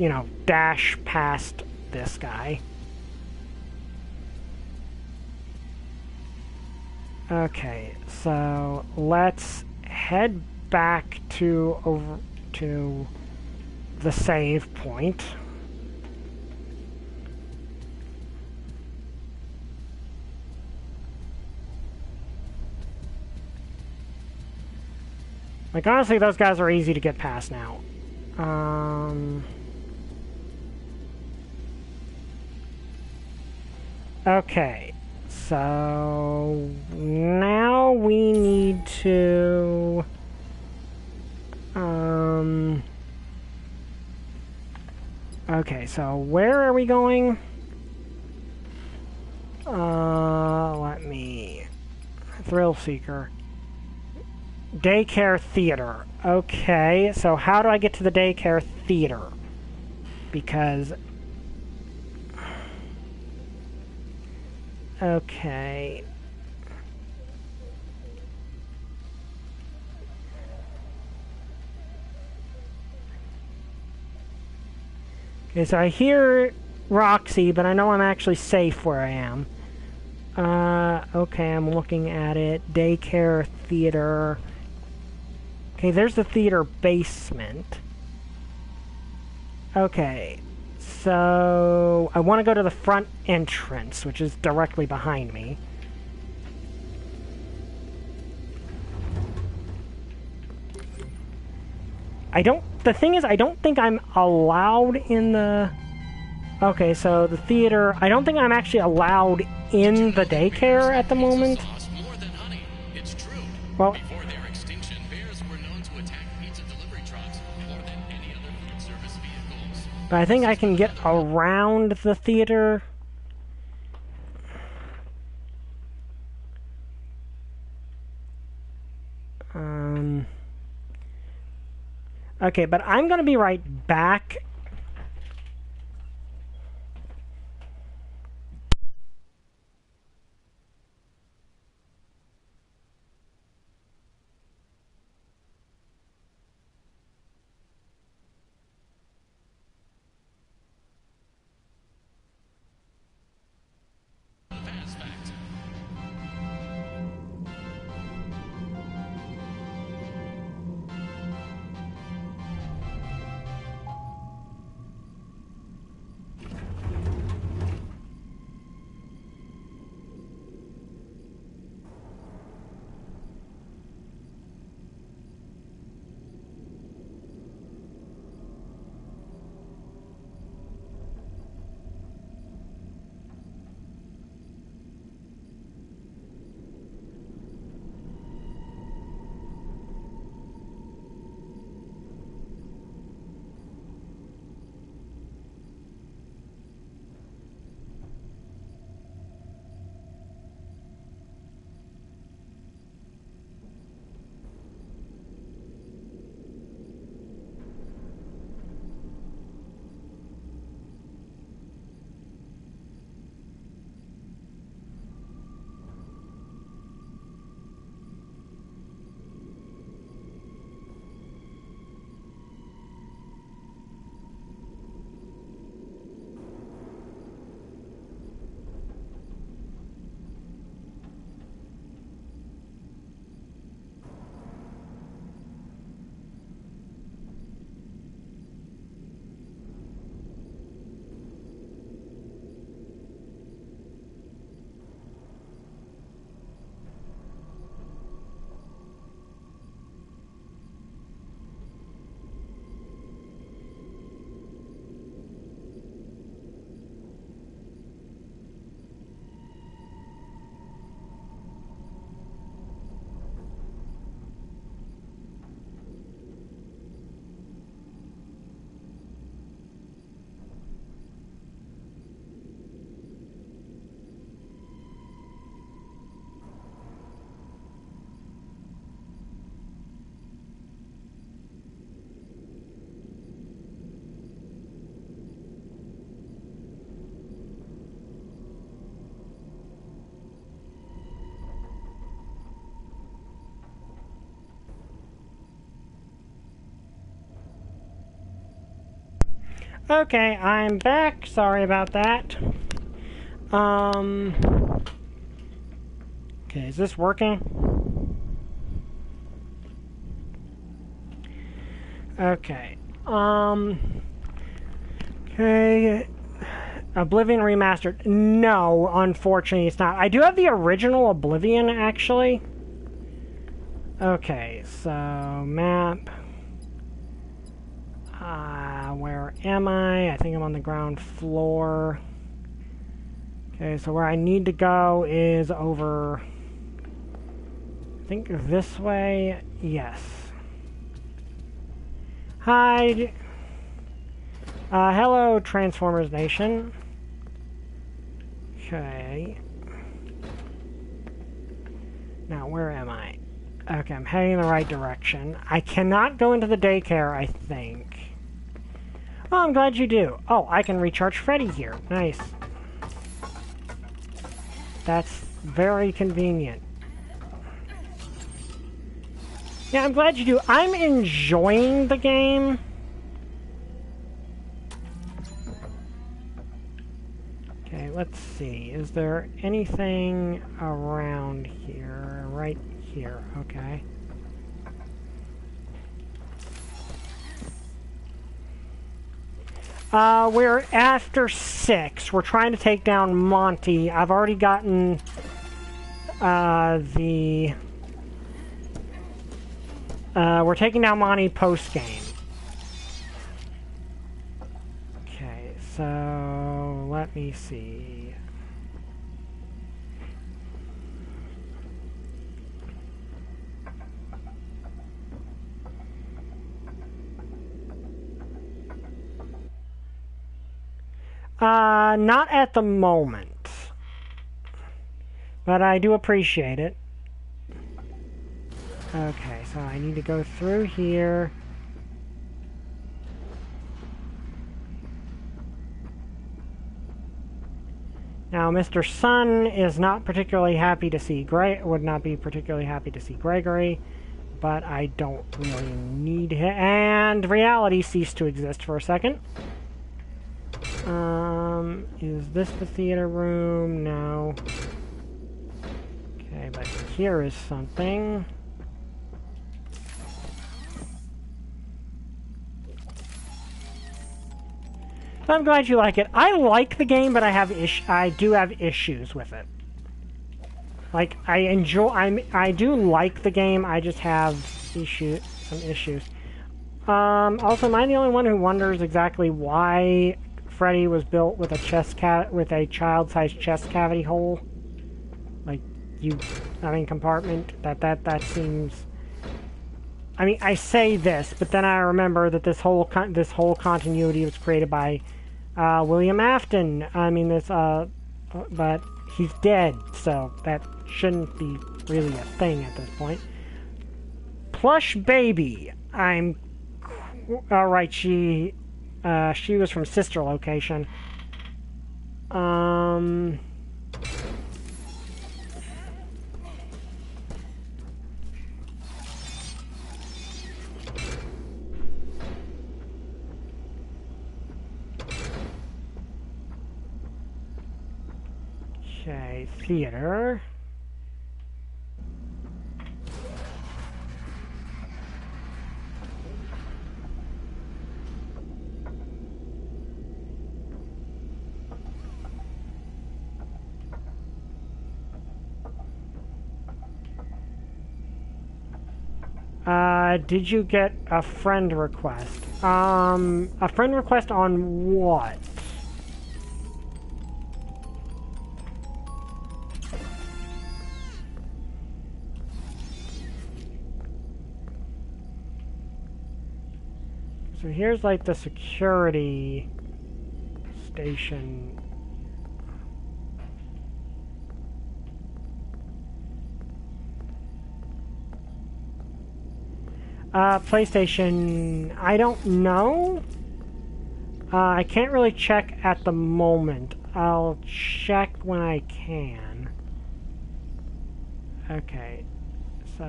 dash past this guy. Okay, so let's head back to the save point. Like, honestly, those guys are easy to get past now. Okay, so now we need to okay, so where are we going? Let me... Thrill Seeker. Daycare Theater. Okay, so how do I get to the Daycare Theater? Because... Okay. Okay, so I hear Roxy, but I know I'm actually safe where I am. Okay, I'm looking at it. Daycare Theater. Okay, there's the theater basement. Okay, so I want to go to the front entrance, which is directly behind me. The thing is, I don't think I'm allowed in the... Okay, so the theater... I don't think I'm actually allowed in the daycare at the moment. Well... Before their extinction, bears were known to attack pizza delivery trucks more than any other food service vehicles. But I think I can get around the theater. Okay, but I'm going to be right back. Fast fact. Okay, I'm back. Sorry about that. Okay, is this working? Okay. Okay. Oblivion Remastered. No, unfortunately it's not. I do have the original Oblivion, actually. Okay, so map. Where am I? I think I'm on the ground floor. Okay, so where I need to go is over... I think this way. Yes. Hi. Hello, Transformers Nation. Okay. Now, where am I? Okay, I'm heading in the right direction. I cannot go into the daycare, I think. Oh, I'm glad you do. Oh, I can recharge Freddy here. Nice. That's very convenient. Yeah, I'm glad you do. I'm enjoying the game. Okay, let's see. Is there anything around here? Right here. Okay. We're after 6. We're trying to take down Monty. I've already gotten we're taking down Monty post-game. Okay, so let me see. Not at the moment. But I do appreciate it. Okay, so I need to go through here. Now, Mr. Sun is not particularly happy to see would not be particularly happy to see Gregory, but I don't really need him. And reality ceased to exist for a second. Is this the theater room? No. Okay, but here is something. I'm glad you like it. I like the game, but I do have issues with it. Like, I do like the game, I just have some issues. Also, am I the only one who wonders exactly why Freddy was built with a child-sized chest cavity hole? Like, compartment? That seems... I mean, I say this, but then I remember that this whole continuity was created by William Afton. I mean, but he's dead, so that shouldn't be really a thing at this point. Plush Baby. Alright, she was from Sister Location. Okay, theater. Did you get a friend request? A friend request on what? So here's like the security station. PlayStation, I don't know. I can't really check at the moment. I'll check when I can. Okay, so...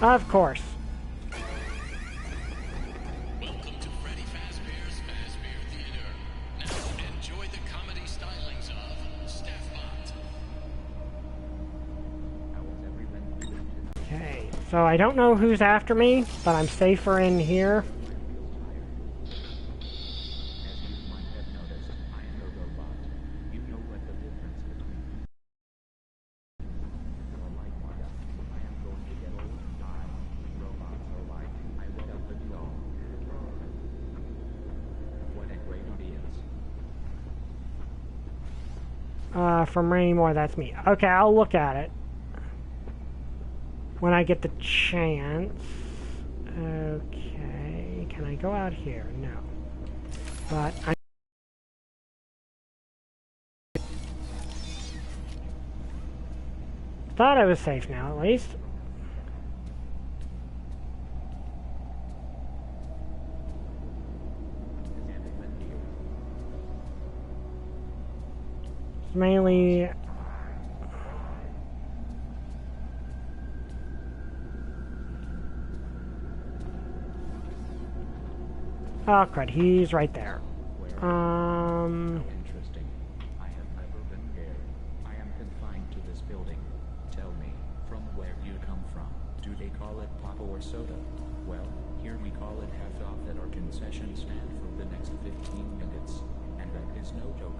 Of course. Welcome to Freddy Fazbear's Fazbear Theater. Now enjoy the comedy stylings of Staffbot. So I don't know who's after me, but I'm safer in here. From Rainy Moore, that's me. Okay, I'll look at it when I get the chance. Okay, can I go out here? No. But I thought I was safe now, at least. It's mainly oh crud, he's right there. Interesting. I have never been here. I am confined to this building. Tell me, from where you come from. Do they call it pop or soda? Well, here we call it half off at our concession stand for the next 15 minutes. And that is no joke.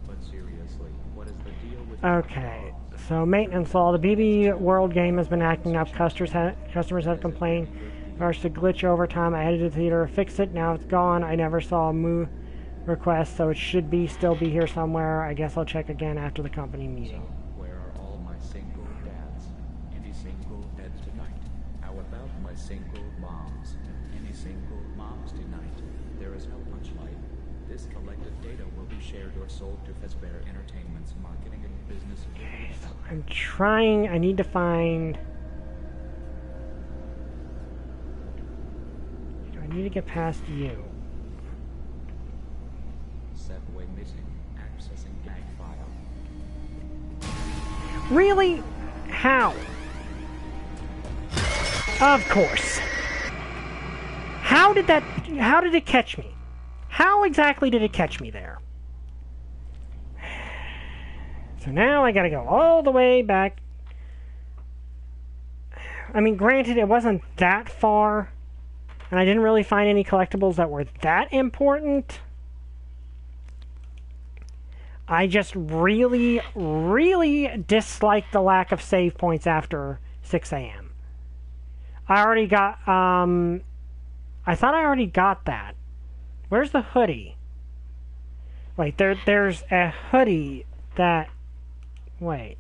But seriously, what is the deal with Okay, so maintenance law. The BB World game has been acting up. Customers have complained. There's a glitch over time. I edited the theater, fixed it. Now it's gone. I never saw a move request, so it should still be here somewhere. I guess I'll check again after the company meeting. Where are all my single dads? Any single dads tonight? How about my single moms? Any single moms tonight? There is no punchline. This collected data will be shared or sold to Fazbear Entertainment's marketing and business. Okay, so I'm trying. I need to find. I need to get past you. Setway missing. Accessing gag file. Really? How? Of course. How did it catch me? How exactly did it catch me there? So now I gotta go all the way back. I mean, granted, it wasn't that far, and I didn't really find any collectibles that were that important. I just really, really dislike the lack of save points after 6 a.m. I already got, I thought I already got that. Where's the hoodie? Wait, there's a hoodie that... Wait.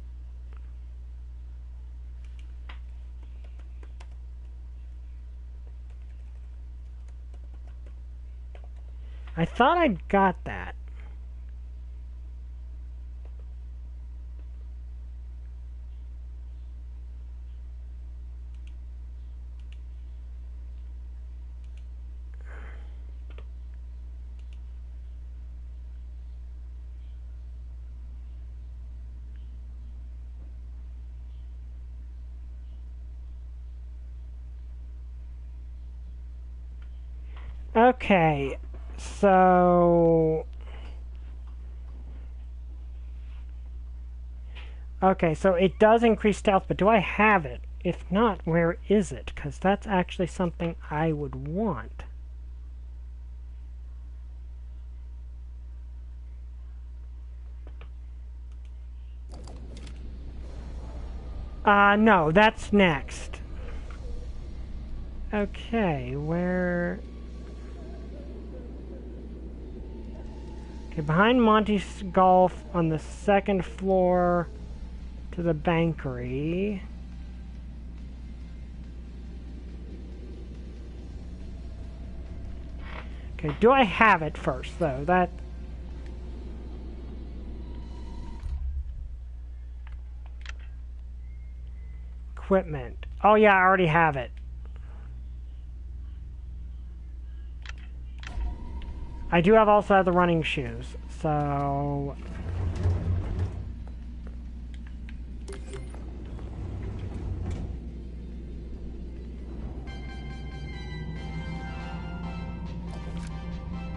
I thought I got that. Okay, so... Okay, so it does increase stealth, but do I have it? If not, where is it? Because that's actually something I would want. No, that's next. Okay, where... Okay, behind Monty's Golf on the second floor to the Bankery. Okay, do I have it first, though? That... Equipment. Oh, yeah, I already have it. I do also have the running shoes, so...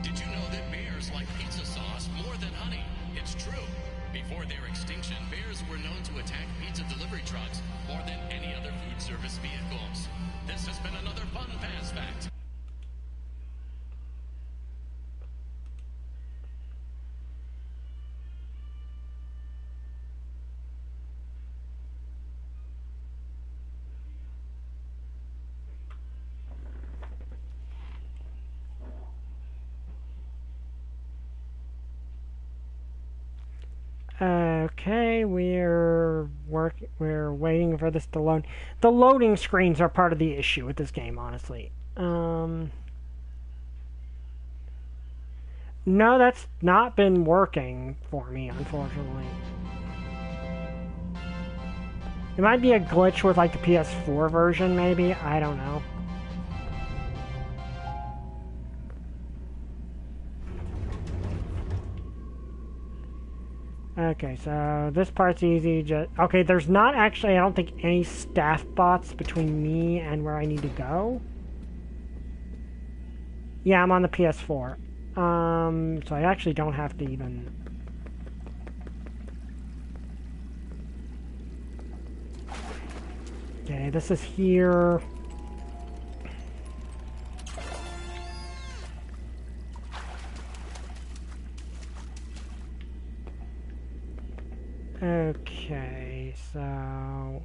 Did you know that bears like pizza sauce more than honey? It's true. Before their extinction, bears were known to attack pizza delivery trucks more than any other food service vehicles. This has been another fun Fast Fact. Okay, we're waiting for this to load. The loading screens are part of the issue with this game, honestly. No, that's not been working for me, unfortunately. It might be a glitch with like the PS4 version, maybe. I don't know. Okay, so this part's easy. Okay, there's not actually, I don't think, any staff bots between me and where I need to go. Yeah, I'm on the PS4. So I actually don't have to even... Okay, this is here. Okay, so...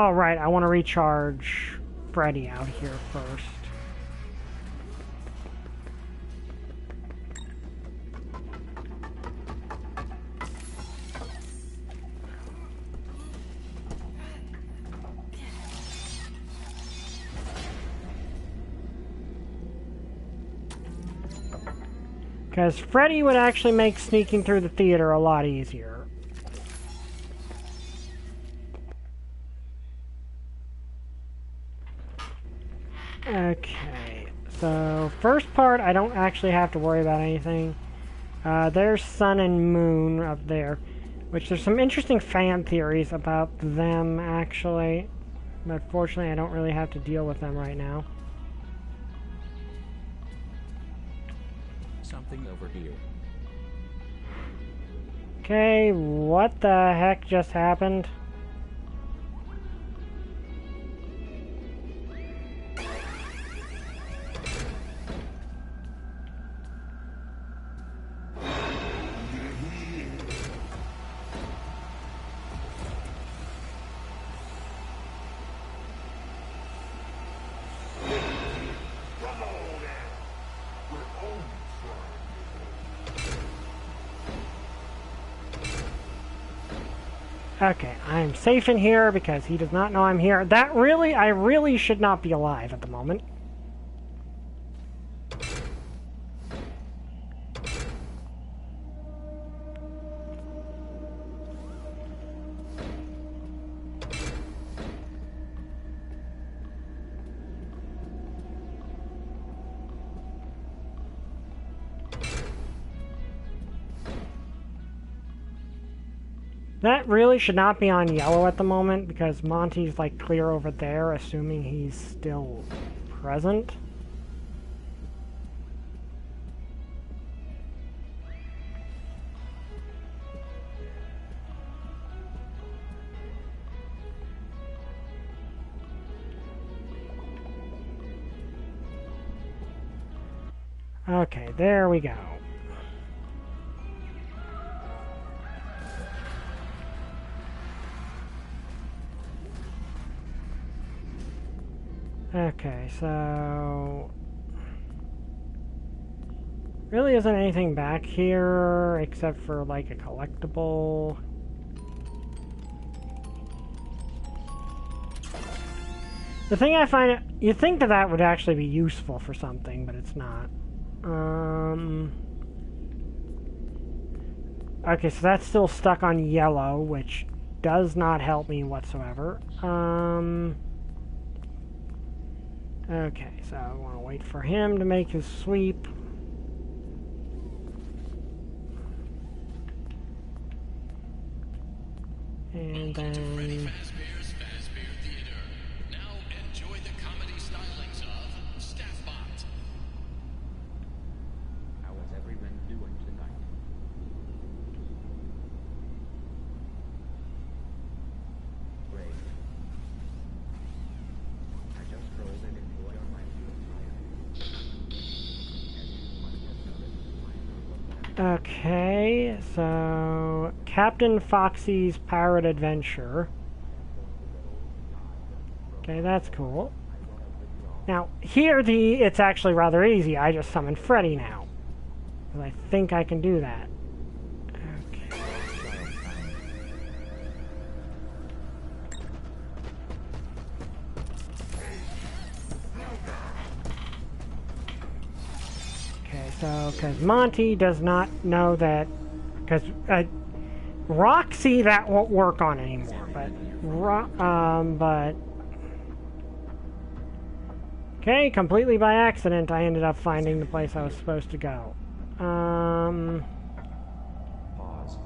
Oh, right, I want to recharge Freddy out here first. Because Freddy would actually make sneaking through the theater a lot easier. Okay, so first part, I don't actually have to worry about anything. There's Sun and Moon up there, which there's some interesting fan theories about them, actually. But fortunately, I don't really have to deal with them right now. Something over here. Okay, what the heck just happened? Okay, I'm safe in here because he does not know I'm here. That really, I really should not be alive at the moment. That really should not be on yellow at the moment because Monty's like clear over there, assuming he's still present. Okay, there we go. Okay, so... really isn't anything back here except for like a collectible. The thing I find, you'd think that that would actually be useful for something, but it's not. Okay, so that's still stuck on yellow, which does not help me whatsoever. Okay, so I want to wait for him to make his sweep. And Welcome to Freddy then... Fazbear's Fazbear Theater. Now enjoy the comedy stylings of Staffbot. How is everyone doing tonight? Great. I just rolled and enjoyed on my field tire. As you must have noticed, my Okay, so... Captain Foxy's Pirate Adventure. Okay, that's cool. Now, here it's actually rather easy. I just summon Freddy now. 'Cause I think I can do that. Okay. Okay, so, because Monty does not know that... Because, Roxy, that won't work on anymore, but... Okay, completely by accident, I ended up finding the place I was supposed to go. pause.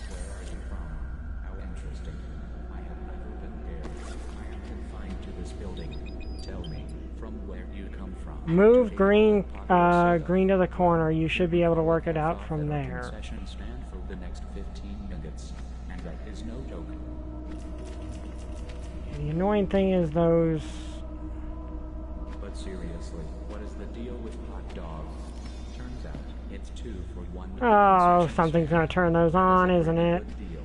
Where are you from? How interesting. I have never been there. I am confined to this building. Tell me, from where you come from. Move green, green to the corner. You should be able to work it out from there. Session stand for the next 15 minutes, and that is no joke. The annoying thing is those... But seriously, what is the deal with hot dogs? Turns out it's 2 for 1. with the Oh, concession something's stand. gonna turn those on, isn't it? Good deal.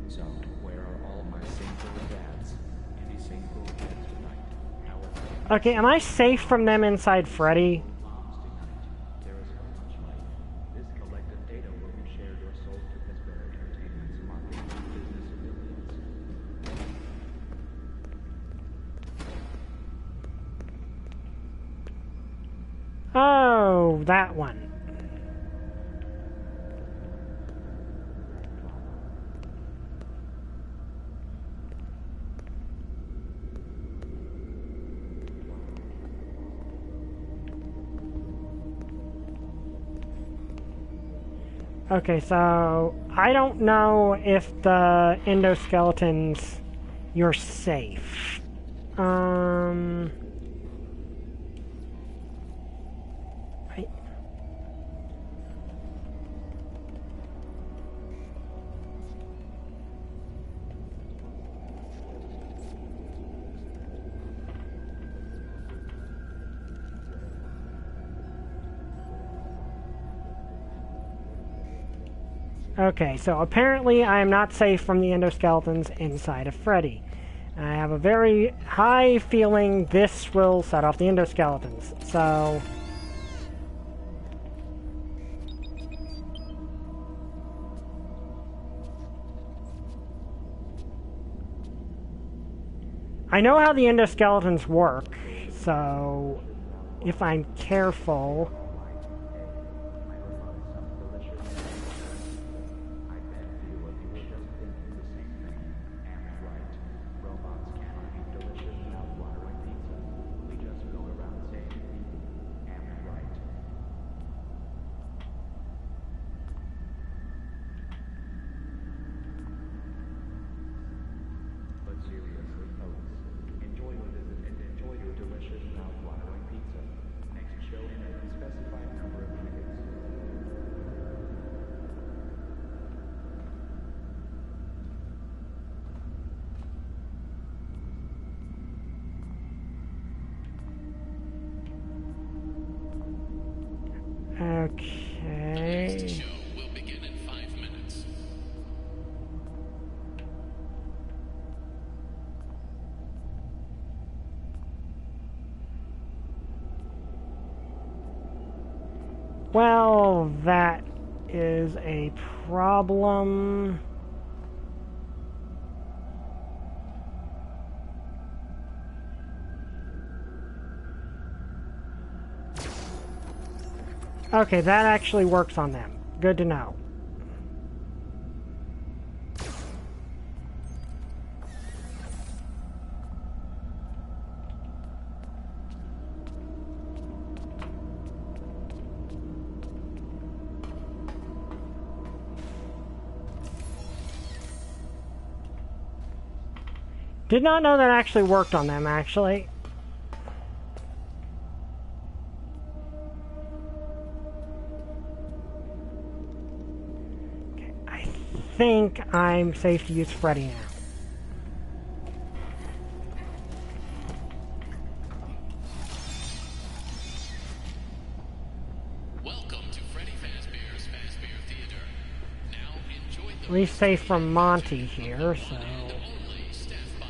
So, where are all my single dads? Any single dads tonight? How are they? Okay, am I safe from them inside Freddy? Moms tonight. There is so much life. This collective data will be shared or sold to Pittsburgh Entertainment's marketing and business affiliates. Oh, that one. Okay, so I don't know if the endoskeletons, you're safe. I- Okay, so apparently I am not safe from the endoskeletons inside of Freddy. I have a very high feeling this will set off the endoskeletons, so... I know how the endoskeletons work, so if I'm careful... I bet you were just thinking the same thing. Am right. Robots cannot eat delicious mouth-watering pizza. We just go around saying people. Am right. But seriously, folks, enjoy your visit and enjoy your delicious mouth-watering pizza. Next show in a specified number of minutes. Okay... Next show will begin in 5 minutes. Well, that is a problem. Okay, that actually works on them. Good to know. Did not know that actually worked on them, actually. Okay, I think I'm safe to use Freddy now. Welcome to Freddy Fazbear's Fazbear Theater. Now enjoy the We're safe from Monty here, so... only Staff Bot.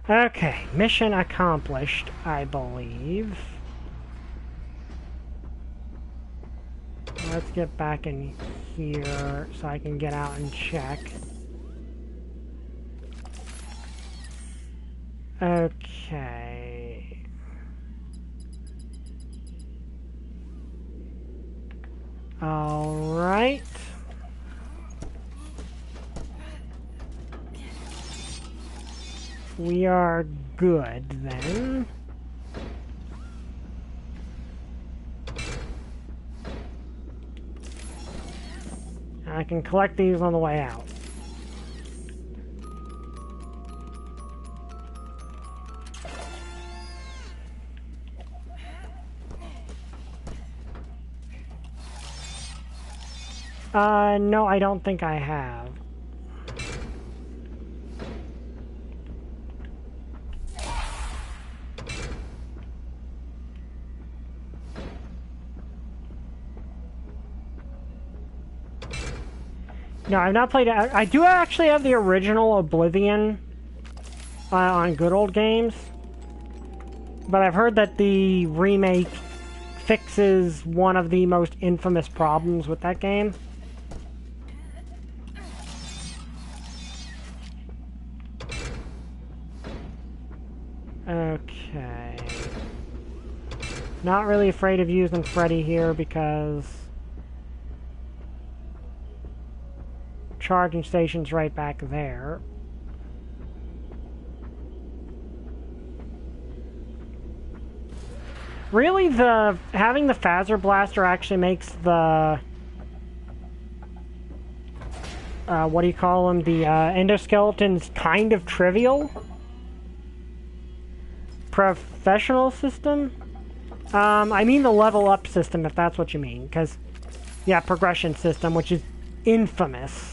Okay, mission accomplished, I believe. Let's get back in here so I can get out and check. Okay. All right. We are good then. I can collect these on the way out. No, I don't think I have. No, I've not played it. I do actually have the original Oblivion on Good Old Games. But I've heard that the remake fixes one of the most infamous problems with that game. Okay. Not really afraid of using Freddy here because... charging station's right back there. Really, having the Phaser Blaster actually makes the what do you call them? The endoskeletons kind of trivial. Professional system? I mean the level up system, if that's what you mean, because yeah, progression system, which is infamous.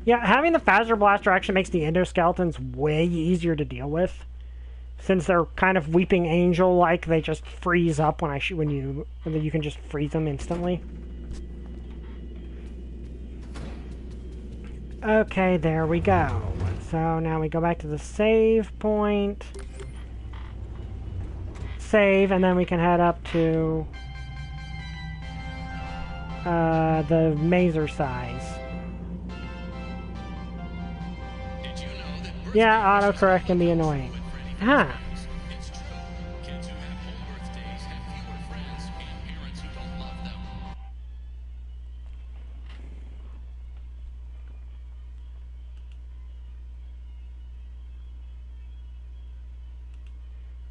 Yeah, having the Phaser Blaster actually makes the endoskeletons way easier to deal with. Since they're kind of Weeping Angel-like, they just freeze up when you can just freeze them instantly. Okay, there we go. So now we go back to the save point. Save, and then we can head up to the Mazer size. Yeah, autocorrect can be annoying. Huh. It's true. Kids who have home birthdays have fewer friends and parents who don't love them.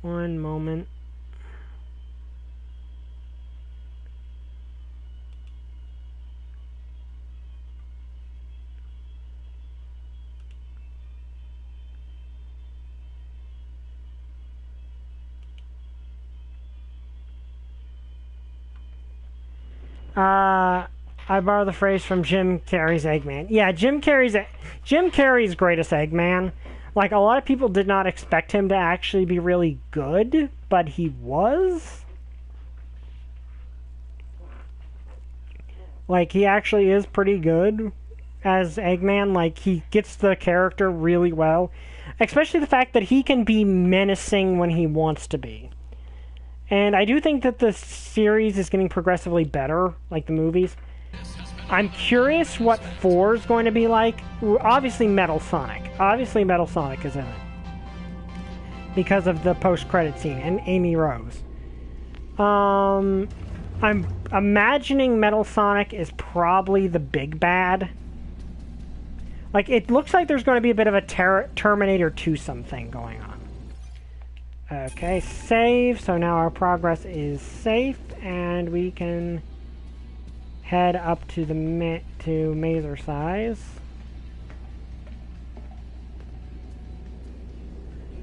One moment. I borrow the phrase from Jim Carrey's Eggman. Yeah, Jim Carrey's greatest Eggman, Like, a lot of people did not expect him to actually be really good, but he was. Like, he actually is pretty good as Eggman. Like, he gets the character really well. Especially the fact that he can be menacing when he wants to be. And I do think that the series is getting progressively better, like the movies. I'm curious what 4 is going to be like. Obviously, Metal Sonic. Obviously, Metal Sonic is in it. Because of the post-credit scene and Amy Rose. I'm imagining Metal Sonic is probably the big bad. Like, it looks like there's going to be a bit of a Terminator 2 something going on. Okay, save. So now our progress is safe, and we can head up to the Mazer size,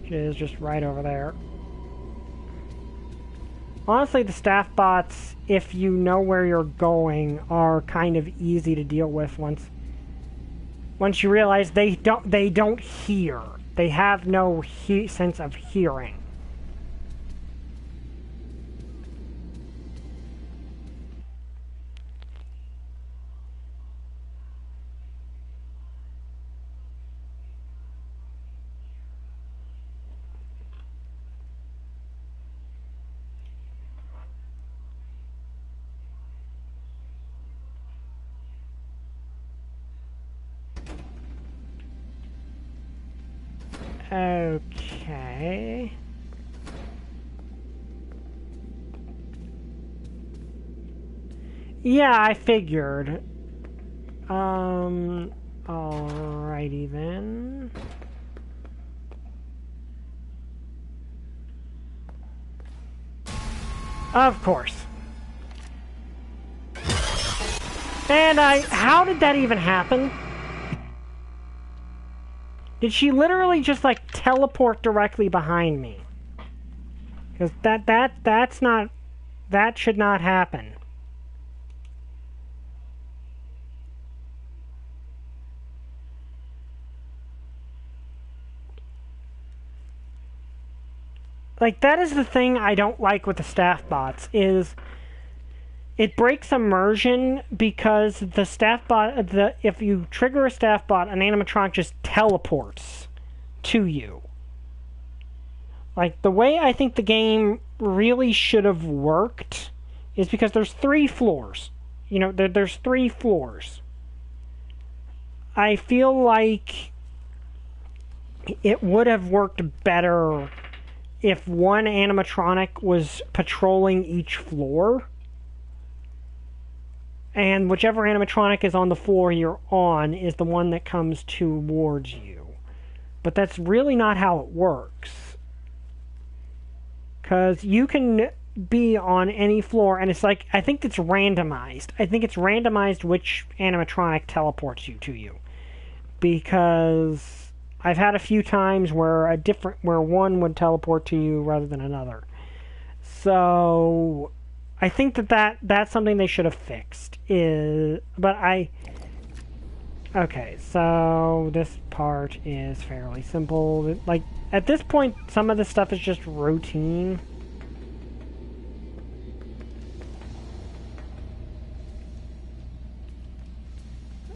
which is just right over there. Honestly, the staff bots, if you know where you're going, are kind of easy to deal with once you realize they don't hear. They have no sense of hearing. Okay. Yeah, I figured. Alrighty then. Of course. And how did that even happen? Did she literally just, like, teleport directly behind me? Because that's not... That should not happen. Like, that is the thing I don't like with the staff bots, is... It breaks immersion because the staff bot, if you trigger a staff bot, an animatronic just teleports to you. Like, the way I think the game really should have worked is because there's 3 floors. You know, there's 3 floors. I feel like it would have worked better if one animatronic was patrolling each floor. And whichever animatronic is on the floor you're on is the one that comes towards you. But that's really not how it works. Because you can be on any floor, and it's like, I think it's randomized. I think it's randomized which animatronic teleports you to you. Because I've had a few times where where one would teleport to you rather than another. So... I think that's something they should have fixed. Okay, so this part is fairly simple. Like, at this point, some of this stuff is just routine.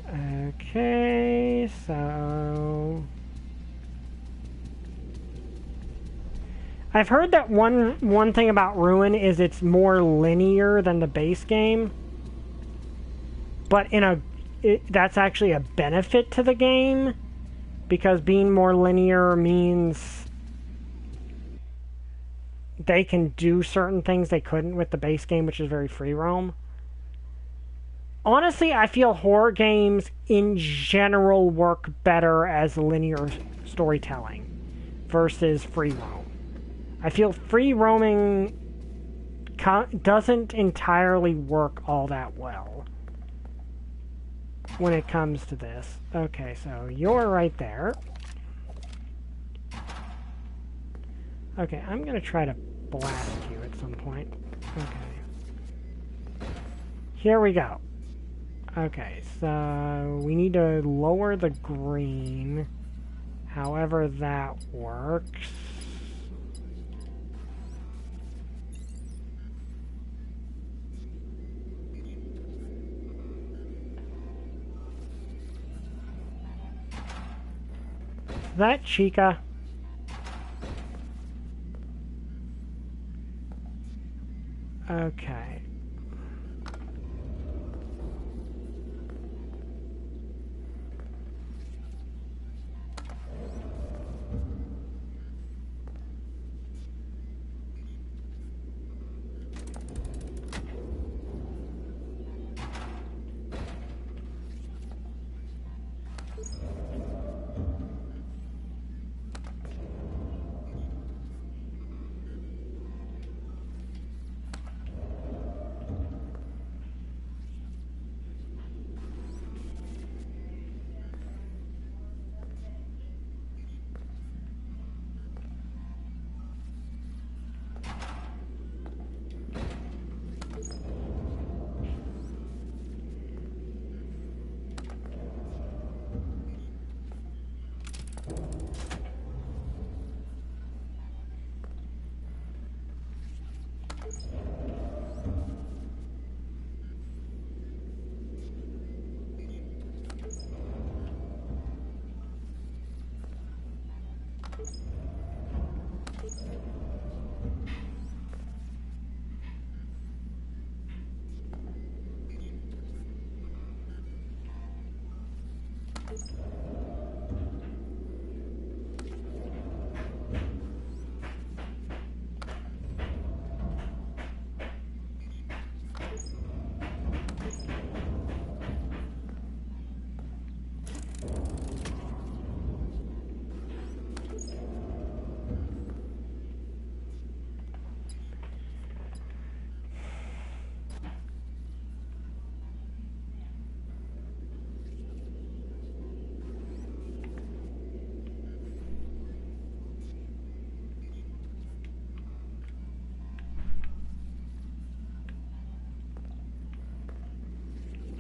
Okay, so... I've heard that one thing about Ruin is it's more linear than the base game. But that's actually a benefit to the game. Because being more linear means they can do certain things they couldn't with the base game, which is very free roam. Honestly, I feel horror games in general work better as linear storytelling versus free roam. I feel free roaming doesn't entirely work all that well when it comes to this. Okay, so you're right there. Okay, I'm going to try to blast you at some point. Okay. Here we go. Okay, so we need to lower the green. However that works. Is that Chica? Okay.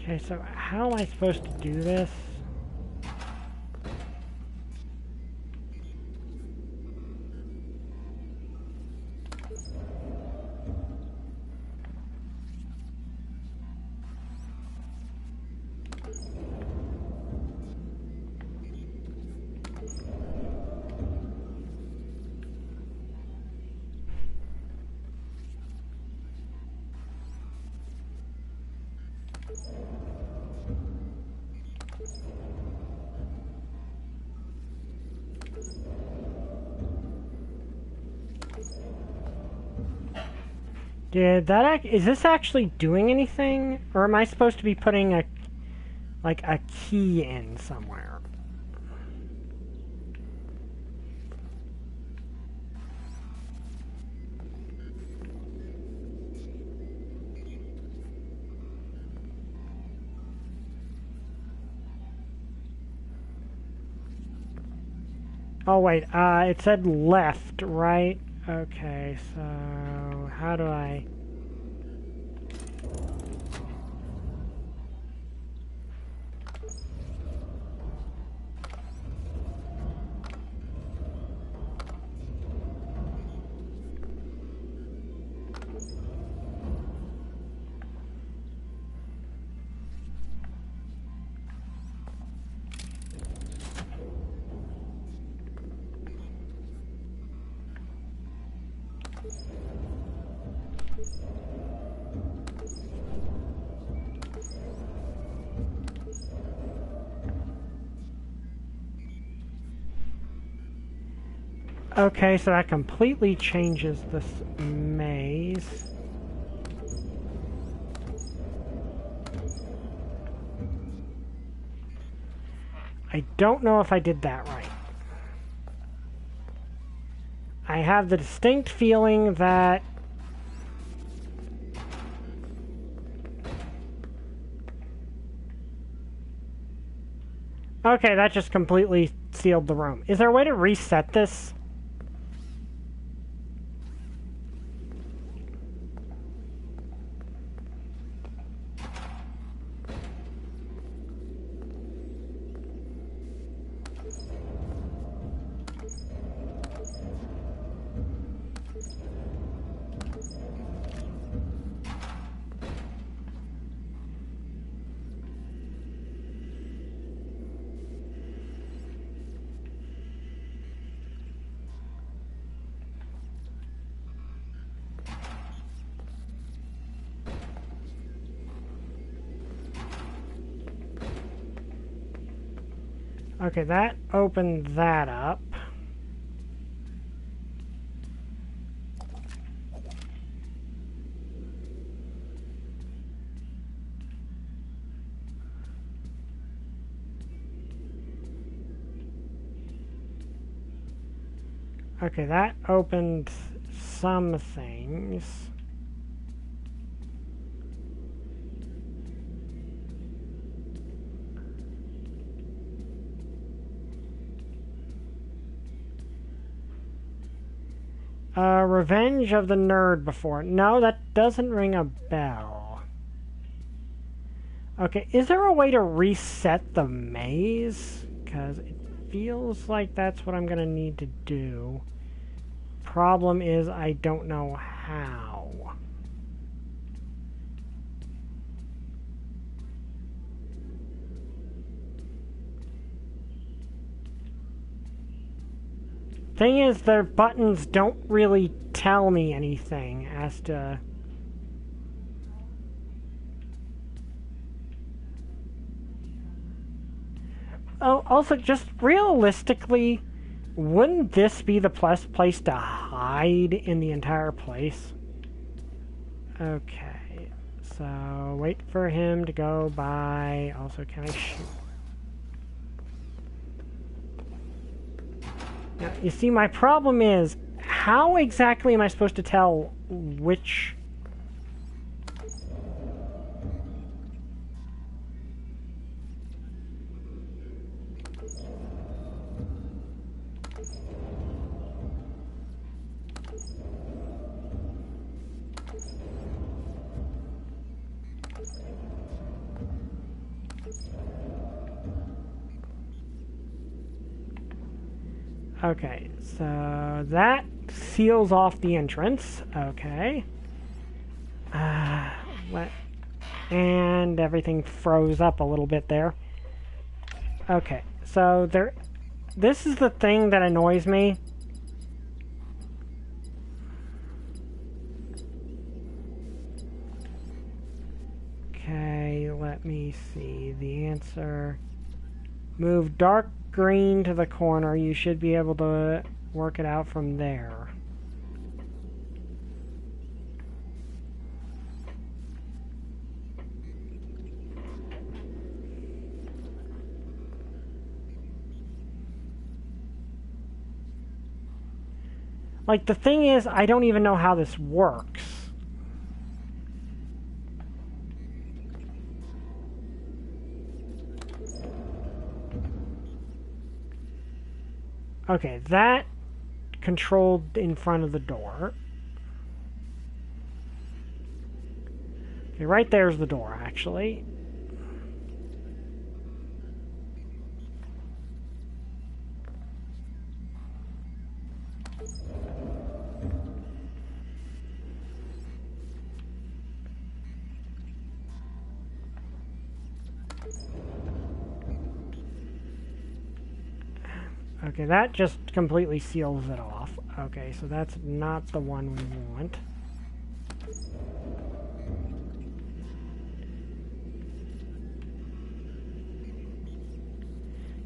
Okay, so how am I supposed to do this? Did that is this actually doing anything? Or am I supposed to be putting a key in somewhere? Oh wait, it said left, right? Okay, so how do I... Okay, so that completely changes this maze. I don't know if I did that right. I have the distinct feeling that okay, that just completely sealed the room. Is there a way to reset this? Okay, that opened that up. Okay, that opened some things. Revenge of the Nerd before. No, that doesn't ring a bell. Okay, is there a way to reset the maze? Because it feels like that's what I'm going to need to do. Problem is, I don't know how. Thing is, their buttons don't really tell me anything as to... Oh, also, just realistically, wouldn't this be the place to hide in the entire place? Okay, so wait for him to go by. Also, can I shoot? Now, you see, my problem is, how exactly am I supposed to tell which... Okay, so that seals off the entrance. Okay. And everything froze up a little bit there. Okay, so this is the thing that annoys me. Okay, let me see. The answer. Move dark green to the corner. You should be able to work it out from there. Like, the thing is, I don't even know how this works. Okay, that controlled in front of the door. Okay, right there's the door, actually. Okay, that just completely seals it off. Okay, so that's not the one we want.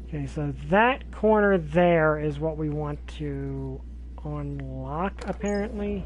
Okay, so that corner there is what we want to unlock, apparently.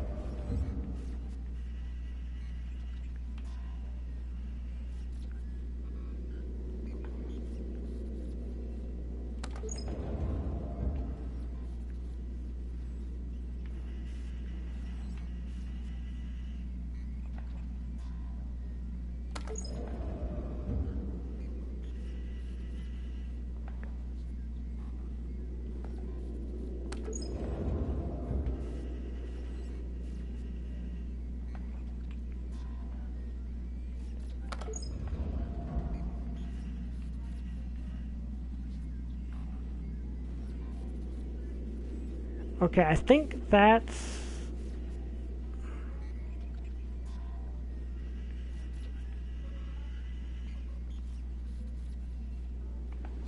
Okay, I think that's...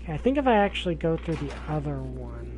Okay, I think if I actually go through the other one...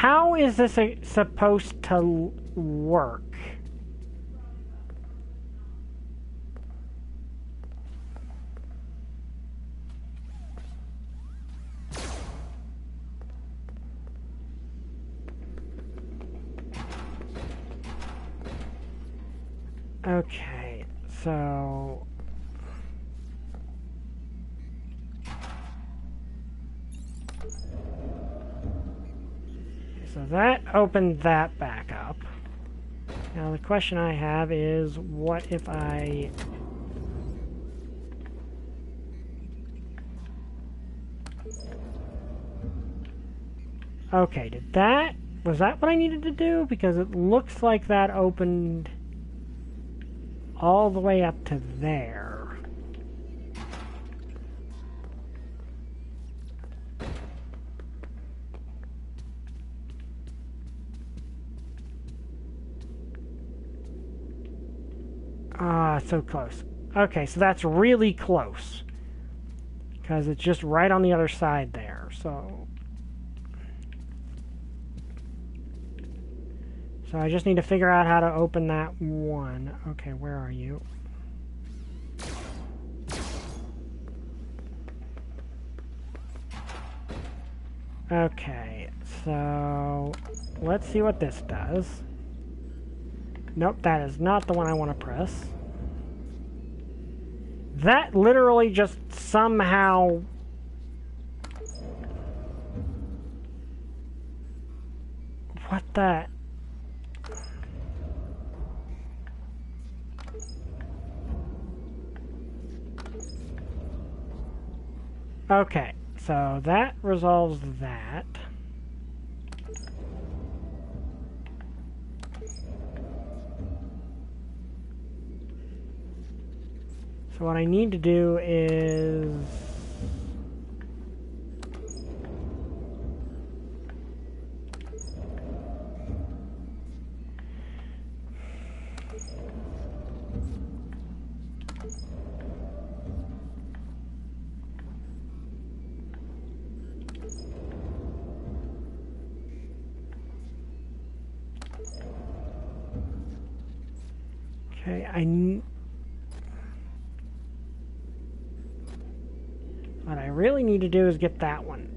how is this supposed to work? Okay, so that opened that back up. Now the question I have is, what if I... Okay, was that what I needed to do? Because it looks like that opened all the way up to there. Ah, so close. Okay, so that's really close. Because it's just right on the other side there, so... So I just need to figure out how to open that one. Okay, where are you? Okay, so let's see what this does. Nope, that is not the one I want to press. That literally just somehow... What the... Okay, so that resolves that. So what I need to do is... Okay, what I really need to do is get that one.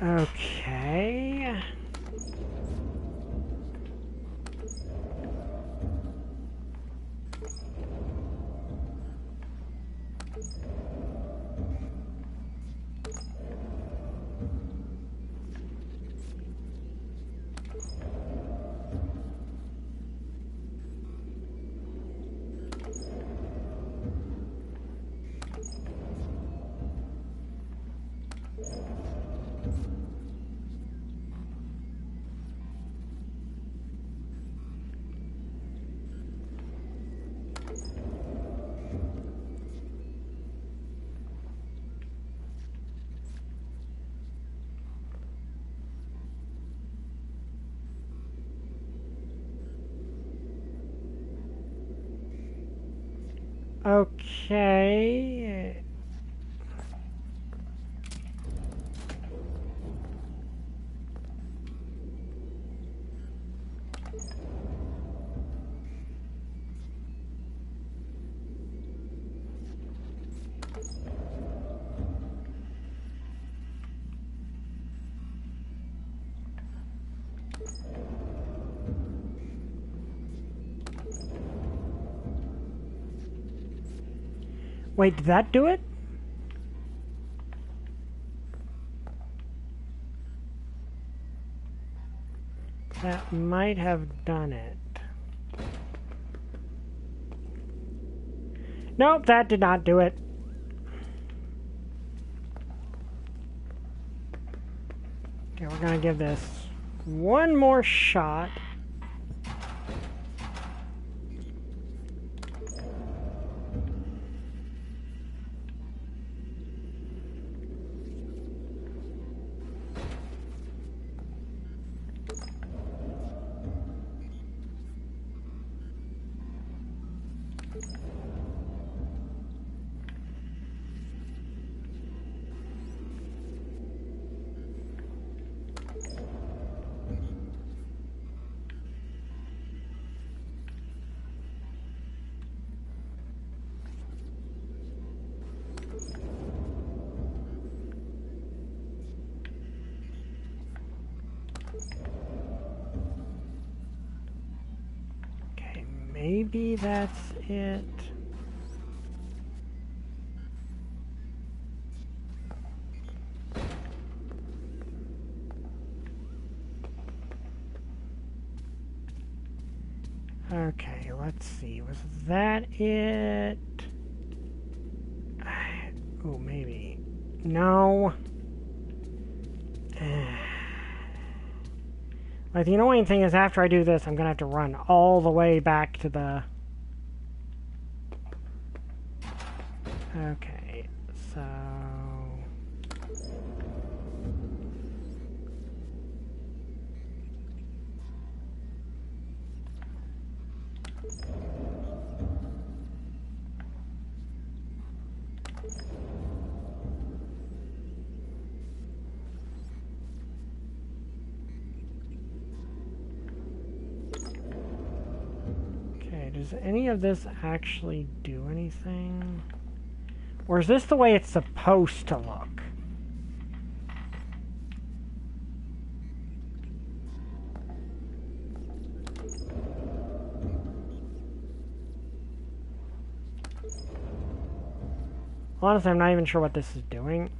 Okay. Okay. Wait, did that do it? That might have done it. Nope, that did not do it. Okay, we're gonna give this one more shot. Maybe that's it. Okay, let's see. Was that it? Oh, maybe. No. Like, the annoying thing is after I do this, I'm going to have to run all the way back to the... Okay, so... Does any of this actually do anything? Or is this the way it's supposed to look? Honestly, I'm not even sure what this is doing.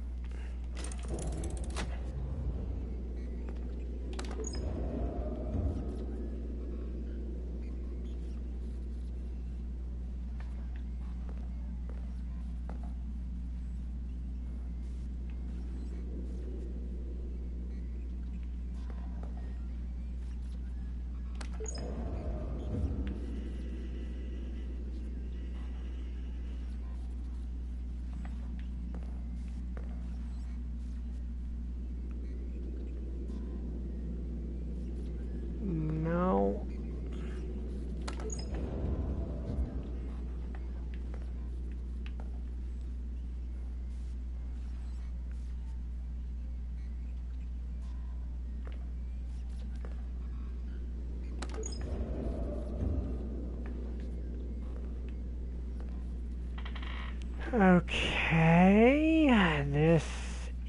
Okay, this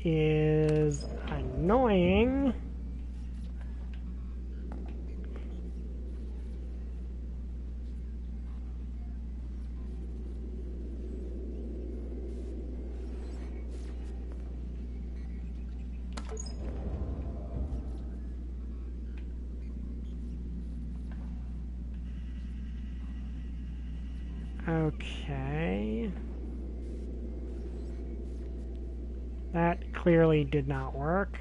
is annoying. Okay. That clearly did not work.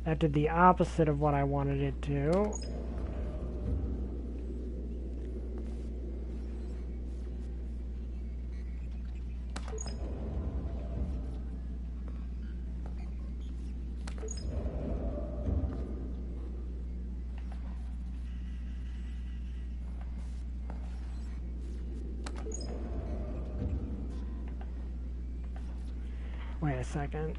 That did the opposite of what I wanted it to. Wait a second.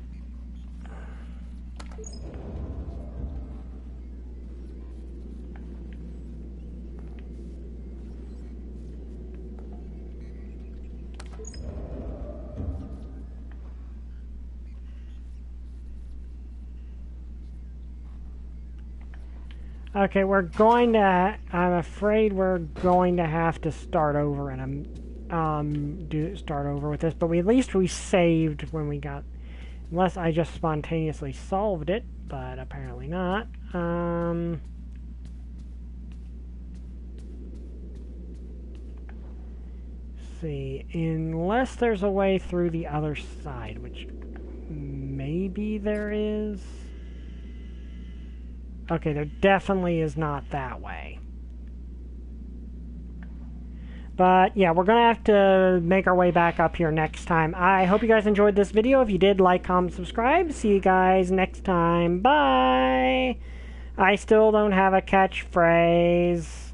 Okay, we're going to, I'm afraid we're going to have to start over and start over with this, but at least we saved when we got Unless I just spontaneously solved it, but apparently not. See, unless there's a way through the other side, which maybe there is. Okay, there definitely is not that way. But yeah, we're going to have to make our way back up here next time. I hope you guys enjoyed this video. If you did, like, comment, subscribe. See you guys next time. Bye! I still don't have a catchphrase.